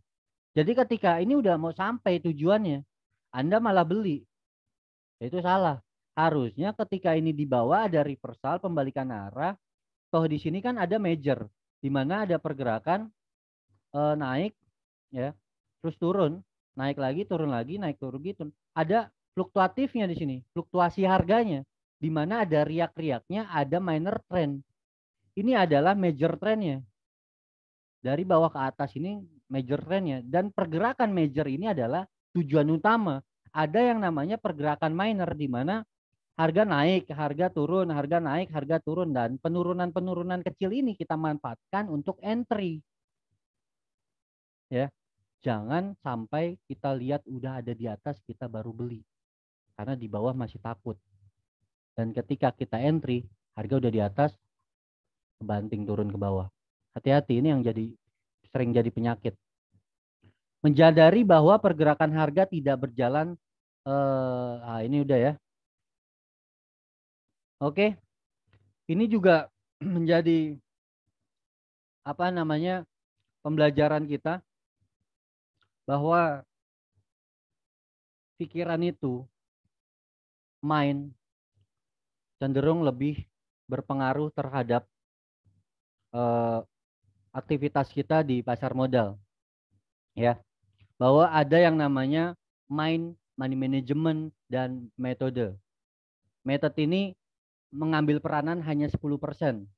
Jadi ketika ini udah mau sampai tujuannya, Anda malah beli. Itu salah. Harusnya ketika ini di bawah ada reversal, pembalikan arah. Toh di sini kan ada major, di mana ada pergerakan naik, ya, terus turun, naik lagi, turun lagi, naik turun gitu. Ada fluktuatifnya di sini, fluktuasi harganya, di mana ada riak-riaknya, ada minor trend. Ini adalah major trendnya. Dari bawah ke atas ini major trendnya, dan pergerakan major ini adalah tujuan utama. Ada yang namanya pergerakan minor, di mana harga naik, harga turun, harga naik, harga turun, dan penurunan-penurunan kecil ini kita manfaatkan untuk entry. Ya, jangan sampai kita lihat udah ada di atas kita baru beli, karena di bawah masih takut. Dan ketika kita entry, harga udah di atas, kebanting turun ke bawah. Hati-hati, ini yang sering jadi penyakit. Menjadari bahwa pergerakan harga tidak berjalan. Ini udah ya. Oke, ini juga menjadi apa namanya, pembelajaran kita bahwa pikiran itu, mind, cenderung lebih berpengaruh terhadap aktivitas kita di pasar modal, ya. Bahwa ada yang namanya mind, money management, dan metode. Metode ini mengambil peranan hanya 10%.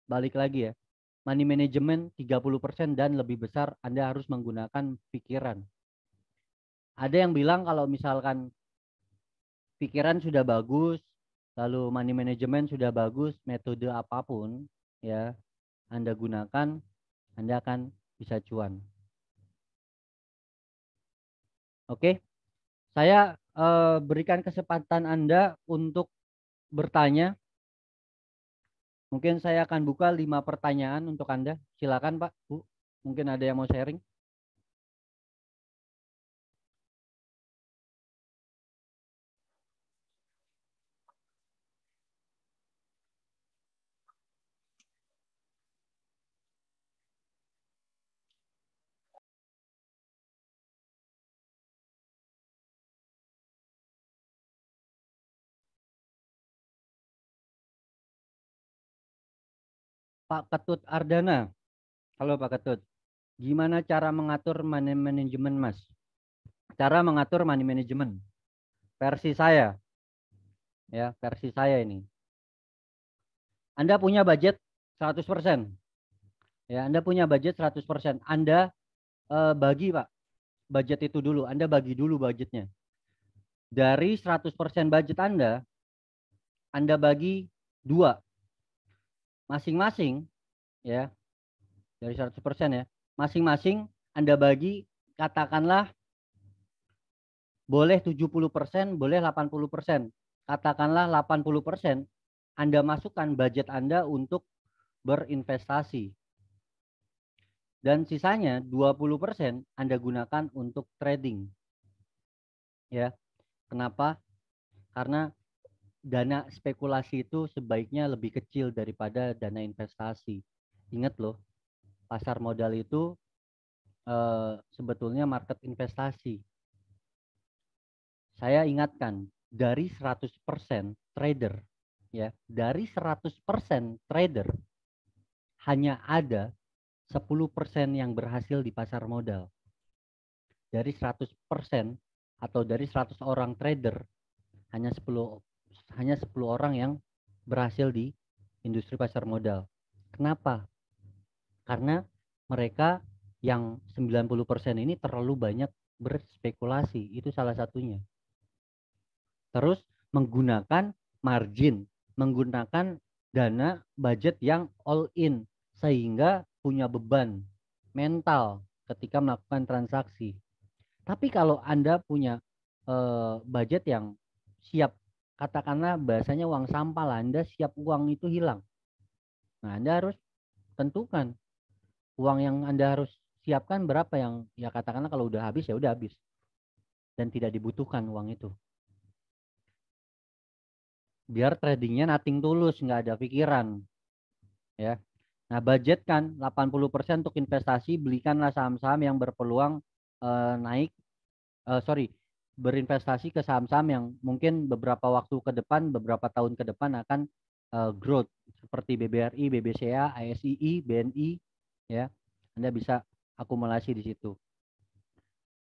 Balik lagi ya, money management 30% dan lebih besar Anda harus menggunakan pikiran. Ada yang bilang kalau misalkan pikiran sudah bagus, lalu money management sudah bagus, metode apapun ya Anda gunakan, Anda akan bisa cuan. Oke, saya berikan kesempatan Anda untuk bertanya. Mungkin saya akan buka 5 pertanyaan untuk Anda. Silakan Pak, Bu. Mungkin ada yang mau sharing. Pak Ketut Ardana. Halo Pak Ketut. Gimana cara mengatur money management, Mas? Cara mengatur money management. Versi saya, ya, versi saya ini. Anda punya budget 100%. Ya, Anda punya budget 100%. Anda bagi, Pak, budget itu dulu. Anda bagi dulu budgetnya. Dari 100% budget Anda bagi dua. Masing-masing, ya, dari 100% ya. Masing-masing Anda bagi, katakanlah boleh 70%, boleh 80%. Katakanlah 80% Anda masukkan budget Anda untuk berinvestasi. Dan sisanya 20% Anda gunakan untuk trading. Ya. Kenapa? Karena dana spekulasi itu sebaiknya lebih kecil daripada dana investasi. Ingat loh, pasar modal itu sebetulnya market investasi. Saya ingatkan, dari 100% trader, ya, dari 100% trader hanya ada 10% yang berhasil di pasar modal. Dari 100% atau dari 100 orang trader, hanya 10 orang yang berhasil di industri pasar modal. Kenapa? Karena mereka yang 90% ini terlalu banyak berspekulasi. Itu salah satunya. Terus menggunakan margin, menggunakan dana budget yang all in, sehingga punya beban mental ketika melakukan transaksi. Tapi kalau Anda punya budget yang siap, katakanlah bahasanya uang sampah lah, Anda siap uang itu hilang. Nah, Anda harus tentukan uang yang Anda harus siapkan berapa, yang ya katakanlah kalau udah habis ya udah habis dan tidak dibutuhkan uang itu. Biar tradingnya nothing tulus, nggak ada pikiran, ya. Nah, budgetkan 80% untuk investasi, belikanlah saham-saham yang berpeluang naik, berinvestasi ke saham-saham yang mungkin beberapa waktu ke depan, beberapa tahun ke depan akan growth, seperti BBRI, BBCA, ASII, BNI, ya. Anda bisa akumulasi di situ.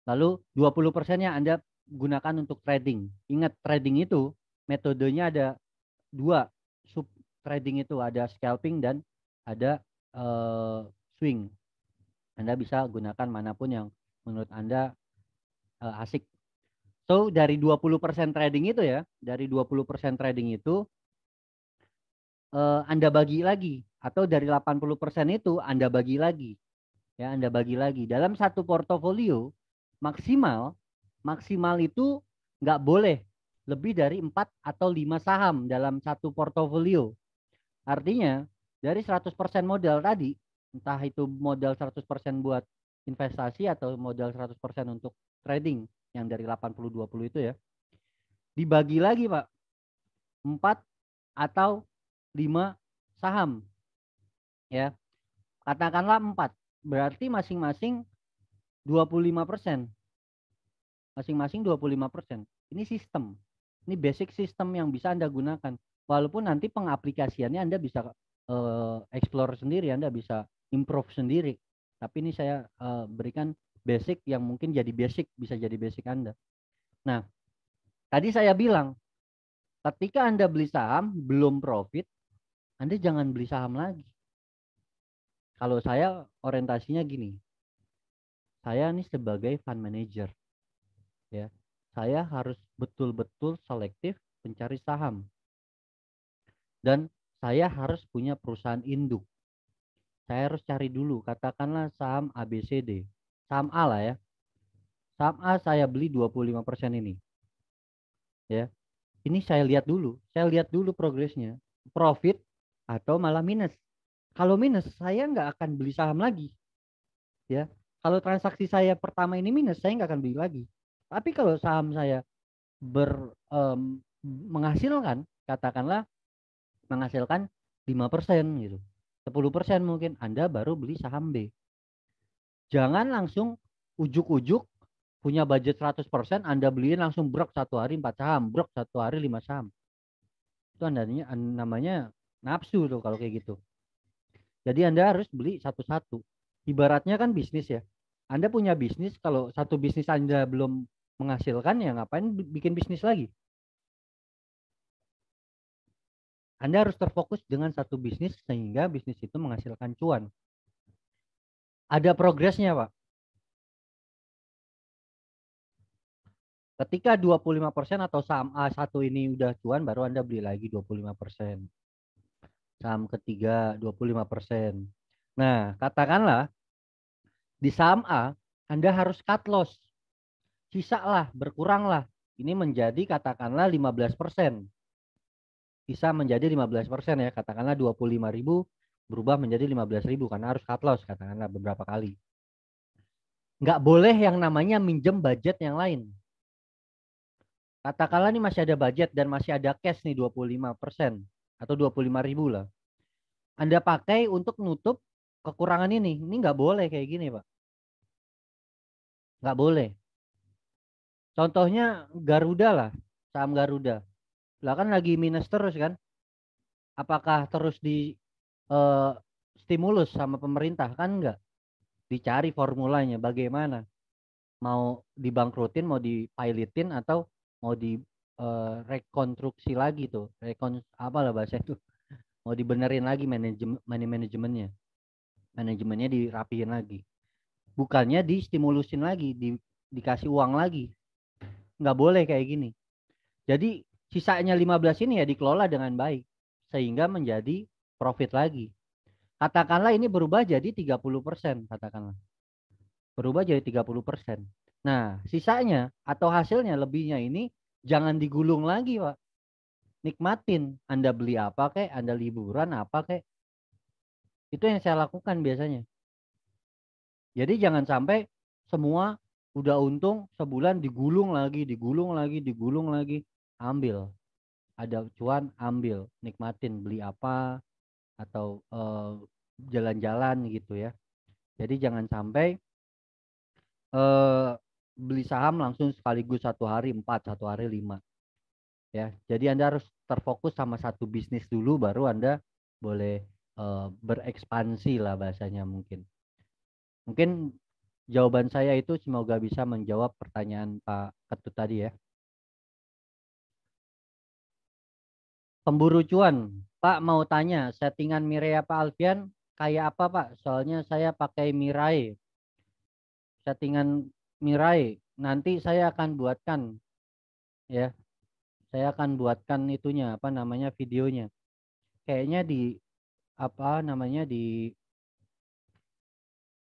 Lalu 20%-nya Anda gunakan untuk trading. Ingat, trading itu metodenya ada dua. Sub trading itu ada scalping dan ada swing. Anda bisa gunakan manapun yang menurut Anda asik. So, dari 20% trading itu ya, dari 20% trading itu Anda bagi lagi, atau dari 80% itu Anda bagi lagi. Ya, Anda bagi lagi. Dalam satu portofolio maksimal itu nggak boleh lebih dari 4 atau 5 saham dalam satu portofolio. Artinya, dari 100% modal tadi, entah itu modal 100% buat investasi atau modal 100% untuk trading, yang dari 80-20 itu ya, dibagi lagi, Pak, 4 atau 5 saham. Ya, katakanlah 4, berarti masing-masing 25%. Masing-masing 25%. Ini sistem. Ini basic sistem yang bisa Anda gunakan. Walaupun nanti pengaplikasiannya Anda bisa explore sendiri, Anda bisa improve sendiri. Tapi ini saya berikan basic yang mungkin jadi basic, bisa jadi basic Anda. Nah, tadi saya bilang, ketika Anda beli saham belum profit, Anda jangan beli saham lagi. Kalau saya orientasinya gini, saya ini sebagai fund manager, ya, saya harus betul-betul selektif mencari saham, dan saya harus punya perusahaan induk. Saya harus cari dulu, katakanlah saham ABCD, saham A lah ya, Saham A saya beli 25% ini. Ya. Ini saya lihat dulu. Saya lihat dulu progresnya. Profit atau malah minus. Kalau minus, saya nggak akan beli saham lagi. Ya. Kalau transaksi saya pertama ini minus, saya nggak akan beli lagi. Tapi kalau saham saya menghasilkan, katakanlah menghasilkan 5% gitu. 10% mungkin Anda baru beli saham B. Jangan langsung ujuk-ujuk punya budget 100%, Anda beliin langsung brok satu hari 4 saham, brok satu hari 5 saham. Itu namanya nafsu tuh kalau kayak gitu. Jadi Anda harus beli satu-satu. Ibaratnya kan bisnis ya. Anda punya bisnis, kalau satu bisnis Anda belum menghasilkan, ya ngapain bikin bisnis lagi? Anda harus terfokus dengan satu bisnis sehingga bisnis itu menghasilkan cuan. Ada progresnya, Pak. Ketika 25% atau saham A1 ini udah cuan, baru Anda beli lagi 25%. Saham ketiga 25%. Nah, katakanlah di saham A, Anda harus cut loss. Sisa lah, berkuranglah. Ini menjadi katakanlah 15%. Bisa menjadi 15% ya. Katakanlah 25.000 berubah menjadi 15.000 karena harus cut loss katakanlah beberapa kali. Nggak boleh yang namanya minjem budget yang lain. Katakanlah ini masih ada budget dan masih ada cash nih 25% atau 25.000 lah. Anda pakai untuk nutup kekurangan ini. Ini nggak boleh kayak gini, Pak. Nggak boleh. Contohnya Garuda lah, saham Garuda. Lah kan lagi minus terus kan? Apakah terus di eh, stimulus sama pemerintah? Kan enggak. Dicari formulanya bagaimana. Mau dibangkrutin, mau dipilotin atau mau di rekonstruksi lagi tuh. Apa lah bahasa itu? Mau dibenerin lagi manajemennya. Manajemennya dirapihin lagi. Bukannya distimulusin lagi, dikasih uang lagi. Nggak boleh kayak gini. Jadi sisanya 15 ini ya dikelola dengan baik sehingga menjadi profit lagi. Katakanlah ini berubah jadi 30%, katakanlah. Berubah jadi 30%. Nah, sisanya atau hasilnya lebihnya ini jangan digulung lagi, Pak. Nikmatin. Anda beli apa kek, Anda liburan apa kek. Itu yang saya lakukan biasanya. Jadi jangan sampai semua udah untung sebulan digulung lagi, digulung lagi, digulung lagi. Ambil. Ada cuan, ambil. Nikmatin beli apa atau jalan-jalan gitu ya. Jadi jangan sampai beli saham langsung sekaligus satu hari 4, satu hari 5. Ya, jadi Anda harus terfokus sama satu bisnis dulu, baru Anda boleh berekspansi lah bahasanya mungkin. Mungkin jawaban saya itu semoga bisa menjawab pertanyaan Pak Ketut tadi ya. Pemburu cuan, Pak mau tanya settingan Mirai Pak Alfian kayak apa Pak? Soalnya saya pakai Mirai. Settingan Mirai nanti saya akan buatkan ya. Saya akan buatkan itunya apa namanya videonya. Kayaknya di apa namanya di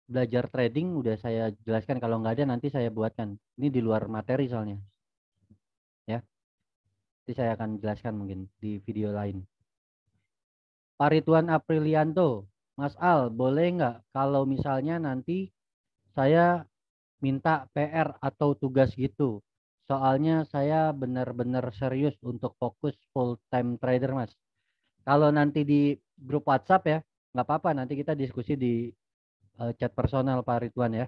belajar trading udah saya jelaskan, kalau nggak ada nanti saya buatkan. Ini di luar materi soalnya ya. Nanti saya akan jelaskan mungkin di video lain. Pak Ridwan Aprilianto, Mas Al, boleh nggak kalau misalnya nanti saya minta PR atau tugas gitu? Soalnya saya benar-benar serius untuk fokus full time trader, Mas. Kalau nanti di grup WhatsApp ya, nggak apa-apa. Nanti kita diskusi di chat personal Pak Ridwan ya.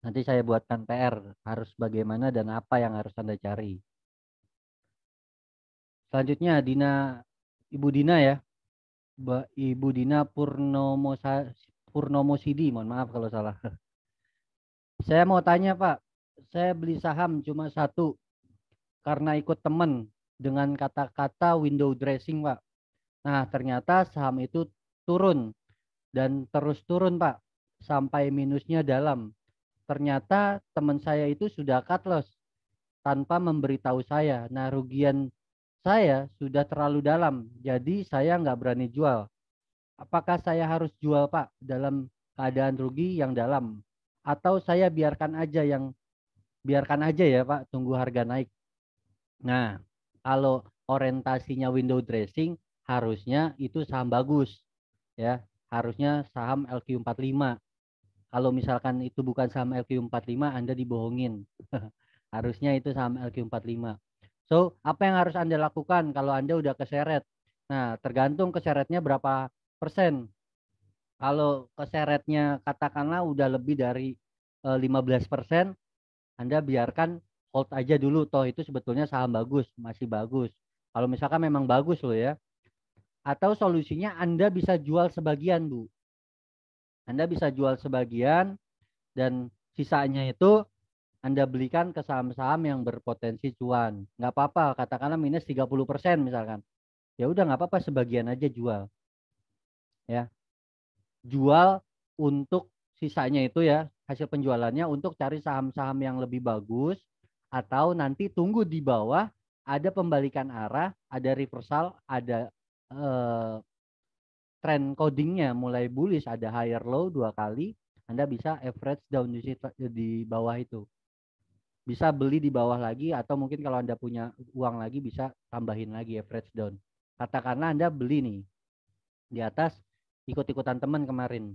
Nanti saya buatkan PR harus bagaimana dan apa yang harus Anda cari. Selanjutnya Ibu Dina ya, Ibu Dina Purnomo Sidi, mohon maaf kalau salah. Saya mau tanya Pak, saya beli saham cuma satu karena ikut teman dengan kata-kata window dressing Pak. Nah ternyata saham itu turun dan terus turun Pak, sampai minusnya dalam. Ternyata teman saya itu sudah cut loss tanpa memberitahu saya. Nah, rugian saya sudah terlalu dalam, jadi saya nggak berani jual. Apakah saya harus jual, Pak, dalam keadaan rugi yang dalam? Atau saya biarkan aja yang biarkan aja ya Pak, tunggu harga naik. Nah, kalau orientasinya window dressing, harusnya itu saham bagus ya, harusnya saham LQ45. Kalau misalkan itu bukan saham LQ45, Anda dibohongin. Harusnya itu saham LQ45. So, apa yang harus Anda lakukan kalau Anda udah keseret? Nah, tergantung keseretnya berapa persen. Kalau keseretnya katakanlah udah lebih dari 15%, Anda biarkan hold aja dulu. Toh itu sebetulnya saham bagus, masih bagus. Kalau misalkan memang bagus loh ya. Atau solusinya Anda bisa jual sebagian, Bu. Anda bisa jual sebagian dan sisanya itu Anda belikan ke saham-saham yang berpotensi cuan. Nggak apa-apa, katakanlah minus 30% misalkan. Ya udah nggak apa-apa, sebagian aja jual. Ya, jual untuk sisanya itu ya, hasil penjualannya untuk cari saham-saham yang lebih bagus atau nanti tunggu di bawah ada pembalikan arah, ada reversal, ada eh, trend codingnya mulai bullish, ada higher low 2 kali, Anda bisa average down di bawah itu. Bisa beli di bawah lagi atau mungkin kalau Anda punya uang lagi bisa tambahin lagi average down. Katakanlah Anda beli nih di atas ikut-ikutan teman kemarin.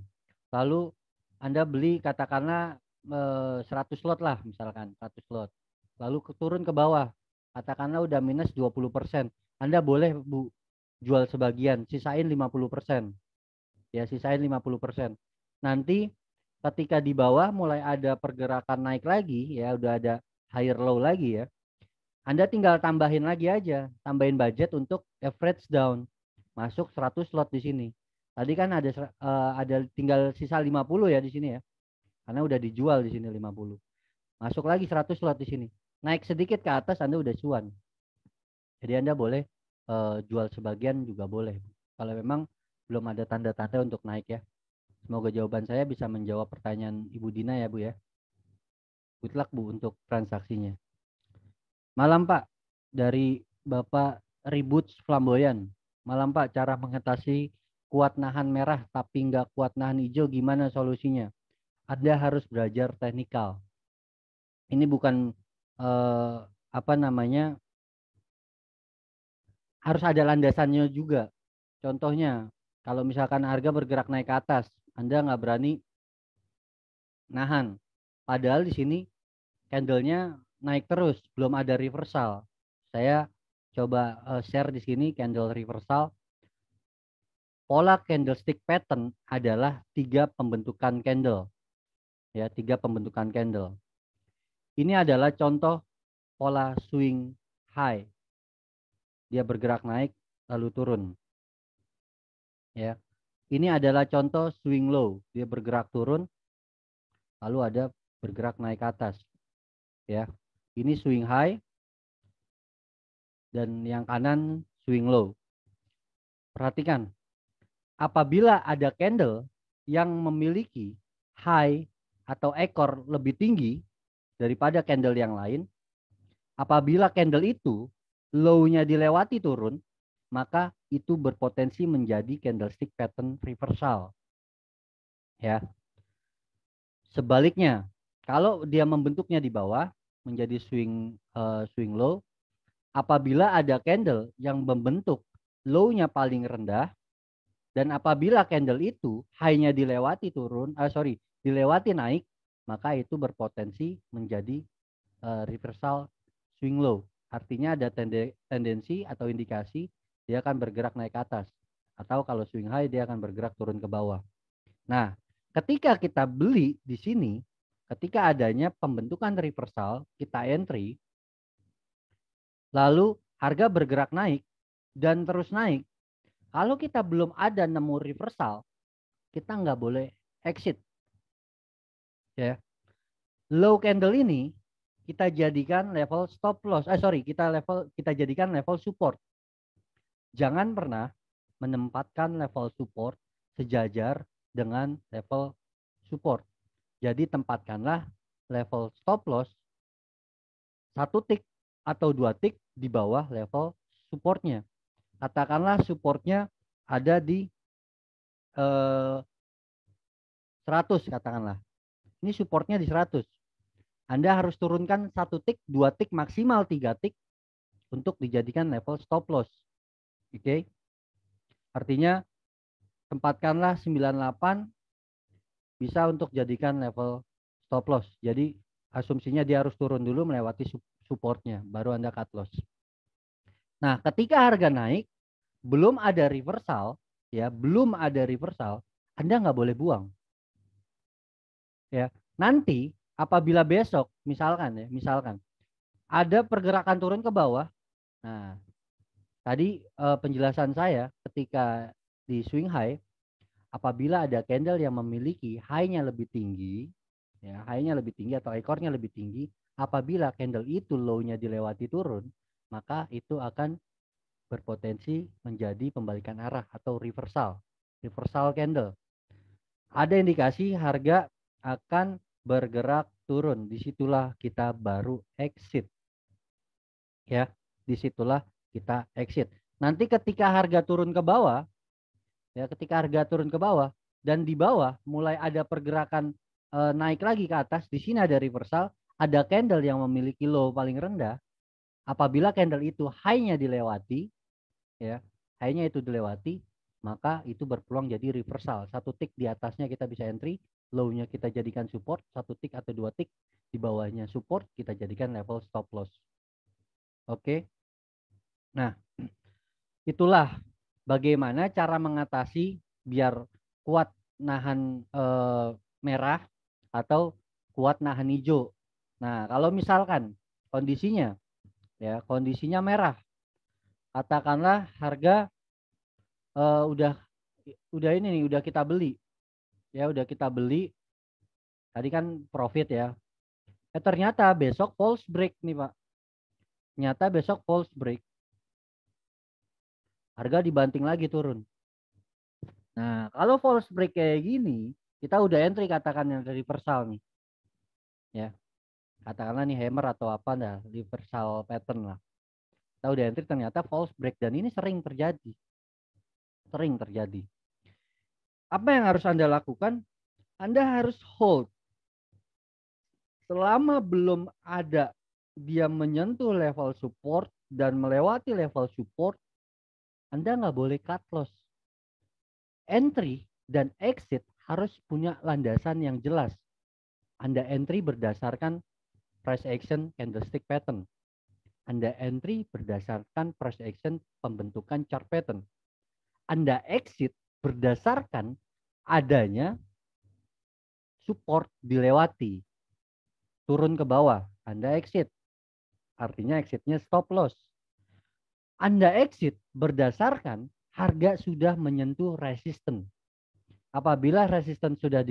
Lalu Anda beli katakanlah 100 lot lah misalkan, 100 lot. Lalu turun ke bawah. Katakanlah udah minus 20%. Anda boleh Bu jual sebagian, sisain 50%. Ya, sisain 50%. Nanti ketika di bawah mulai ada pergerakan naik lagi ya, udah ada higher low lagi ya. Anda tinggal tambahin lagi aja, tambahin budget untuk average down. Masuk 100 slot di sini. Tadi kan ada tinggal sisa 50 ya di sini ya. Karena udah dijual di sini 50. Masuk lagi 100 slot di sini. Naik sedikit ke atas Anda udah cuan. Jadi Anda boleh jual sebagian juga boleh. Kalau memang belum ada tanda-tanda untuk naik ya. Semoga jawaban saya bisa menjawab pertanyaan Ibu Dina ya Bu ya. Good luck Bu untuk transaksinya. Malam Pak, dari Bapak Ributs Flamboyan. Malam Pak, cara mengatasi kuat nahan merah tapi nggak kuat nahan hijau gimana solusinya? Anda harus belajar teknikal. Ini bukan apa namanya, harus ada landasannya juga. Contohnya, kalau misalkan harga bergerak naik ke atas, Anda nggak berani nahan. Padahal di sini candlenya naik terus, belum ada reversal. Saya coba share di sini candle reversal. Pola candlestick pattern adalah 3 pembentukan candle. Ya, 3 pembentukan candle. Ini adalah contoh pola swing high. Dia bergerak naik lalu turun. Ya. Ini adalah contoh swing low. Dia bergerak turun lalu ada bergerak naik ke atas. Ya. Ini swing high dan yang kanan swing low. Perhatikan, apabila ada candle yang memiliki high atau ekor lebih tinggi daripada candle yang lain, apabila candle itu low-nya dilewati turun, maka itu berpotensi menjadi candlestick pattern reversal. Ya. Sebaliknya, kalau dia membentuknya di bawah menjadi swing low, apabila ada candle yang membentuk low-nya paling rendah dan apabila candle itu high-nya dilewati dilewati naik, maka itu berpotensi menjadi reversal swing low. Artinya ada tendensi atau indikasi dia akan bergerak naik ke atas. Atau kalau swing high dia akan bergerak turun ke bawah. Nah, ketika kita beli di sini, ketika adanya pembentukan reversal, kita entry, lalu harga bergerak naik dan terus naik. Kalau kita belum ada nemu reversal, kita nggak boleh exit. Ya. Low candle ini kita jadikan level stop loss. Kita jadikan level support. Jangan pernah menempatkan level support sejajar dengan level support. Jadi tempatkanlah level stop loss 1 tick atau 2 tick di bawah level supportnya. Katakanlah supportnya ada di 100 katakanlah. Ini supportnya di 100. Anda harus turunkan 1 tick, 2 tick, maksimal 3 tick untuk dijadikan level stop loss. Oke. Artinya tempatkanlah 98 bisa untuk jadikan level stop loss. Jadi asumsinya dia harus turun dulu melewati supportnya, baru Anda cut loss. Nah, ketika harga naik, belum ada reversal, ya, belum ada reversal, Anda nggak boleh buang. Ya, nanti apabila besok, misalkan ada pergerakan turun ke bawah. Nah, tadi penjelasan saya ketika di swing high, apabila ada candle yang memiliki high-nya lebih tinggi, ya, high-nya lebih tinggi atau ekornya lebih tinggi, apabila candle itu low-nya dilewati turun, maka itu akan berpotensi menjadi pembalikan arah atau reversal candle. Ada indikasi harga akan bergerak turun, disitulah kita baru exit. Ya, disitulah kita exit. Nanti ketika harga turun ke bawah, ya, ketika harga turun ke bawah dan di bawah mulai ada pergerakan naik lagi ke atas, di sini ada reversal, ada candle yang memiliki low paling rendah. Apabila candle itu high-nya dilewati, ya, high-nya itu dilewati, maka itu berpeluang jadi reversal. 1 tick di atasnya kita bisa entry, low-nya kita jadikan support, 1 tick atau 2 tick di bawahnya support, kita jadikan level stop loss. Oke. Nah, itulah bagaimana cara mengatasi biar kuat nahan merah atau kuat nahan hijau. Nah, kalau misalkan kondisinya, ya, kondisinya merah, katakanlah harga udah ini nih, udah kita beli, ya, udah kita beli, tadi kan profit ya. Ternyata besok false break nih Pak. Ternyata besok false break. Harga dibanting lagi turun. Nah, kalau false break kayak gini, kita udah entry katakan yang dari reversal nih. Ya. Katakanlah nih hammer atau apa dah, reversal pattern lah. Kita udah entry ternyata false break dan ini sering terjadi. Sering terjadi. Apa yang harus Anda lakukan? Anda harus hold. Selama belum ada dia menyentuh level support dan melewati level support, Anda nggak boleh cut loss. Entry dan exit harus punya landasan yang jelas. Anda entry berdasarkan price action candlestick pattern. Anda entry berdasarkan price action pembentukan chart pattern. Anda exit berdasarkan adanya support dilewati. Turun ke bawah, Anda exit. Artinya exitnya stop loss. Anda exit berdasarkan harga sudah menyentuh resisten. Apabila resisten sudah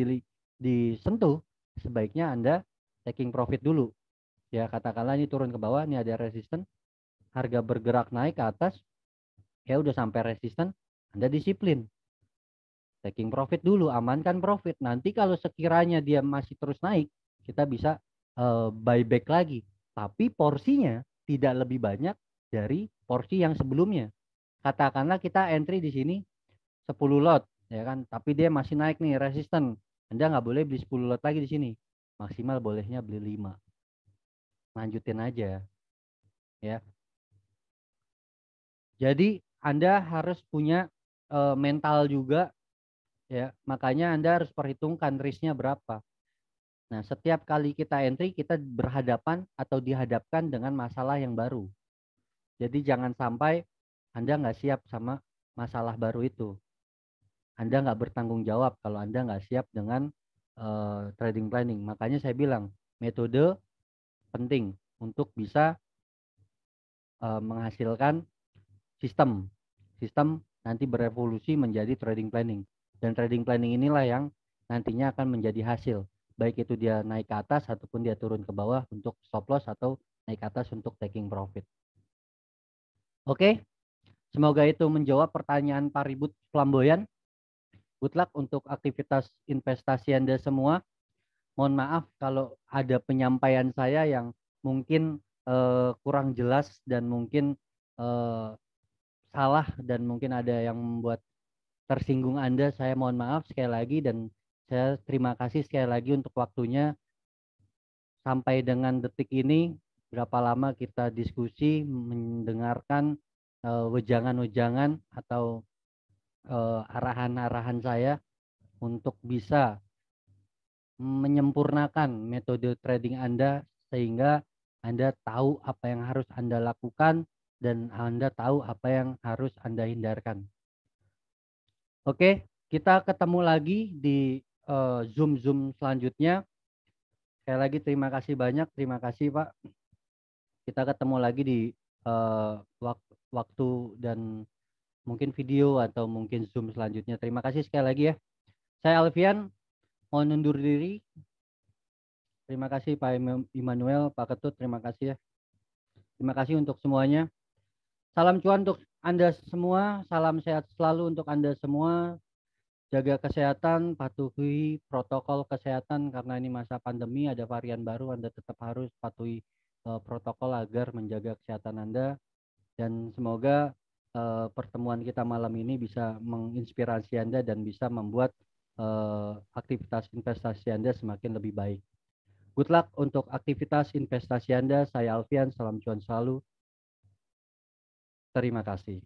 disentuh, sebaiknya Anda taking profit dulu. Ya, katakanlah ini turun ke bawah, ini ada resisten, harga bergerak naik ke atas, ya udah sampai resisten, Anda disiplin. Taking profit dulu, amankan profit. Nanti kalau sekiranya dia masih terus naik, kita bisa buyback lagi. Tapi porsinya tidak lebih banyak dari porsi yang sebelumnya. Katakanlah kita entry di sini 10 lot, ya kan? Tapi dia masih naik nih, resisten. Anda nggak boleh beli 10 lot lagi di sini. Maksimal bolehnya beli 5. Lanjutin aja, ya. Jadi Anda harus punya mental juga, ya. Makanya Anda harus perhitungkan risknya berapa. Nah, setiap kali kita entry, kita berhadapan atau dihadapkan dengan masalah yang baru. Jadi jangan sampai Anda nggak siap sama masalah baru itu. Anda nggak bertanggung jawab kalau Anda nggak siap dengan trading planning. Makanya saya bilang, metode penting untuk bisa menghasilkan sistem. Sistem nanti berevolusi menjadi trading planning. Dan trading planning inilah yang nantinya akan menjadi hasil. Baik itu dia naik ke atas ataupun dia turun ke bawah untuk stop loss atau naik ke atas untuk taking profit. Oke, semoga itu menjawab pertanyaan Pak Ribut Flamboyan. Good luck untuk aktivitas investasi Anda semua. Mohon maaf kalau ada penyampaian saya yang mungkin kurang jelas dan mungkin salah dan mungkin ada yang membuat tersinggung Anda. Saya mohon maaf sekali lagi dan saya terima kasih sekali lagi untuk waktunya. sampai dengan detik ini berapa lama kita diskusi mendengarkan wejangan-wejangan atau arahan-arahan saya untuk bisa menyempurnakan metode trading Anda sehingga Anda tahu apa yang harus Anda lakukan dan Anda tahu apa yang harus Anda hindarkan. Oke, kita ketemu lagi di Zoom selanjutnya. Sekali lagi terima kasih banyak, terima kasih Pak. Kita ketemu lagi di waktu dan mungkin video atau mungkin Zoom selanjutnya. Terima kasih sekali lagi ya. Saya Alfian, mohon undur diri. Terima kasih Pak Immanuel, Pak Ketut, terima kasih ya. Terima kasih untuk semuanya. Salam cuan untuk Anda semua, salam sehat selalu untuk Anda semua. Jaga kesehatan, patuhi protokol kesehatan karena ini masa pandemi, ada varian baru, Anda tetap harus patuhi protokol agar menjaga kesehatan Anda. Dan semoga pertemuan kita malam ini bisa menginspirasi Anda dan bisa membuat aktivitas investasi Anda semakin lebih baik. Good luck untuk aktivitas investasi Anda. Saya Alfian, salam cuan selalu. Terima kasih.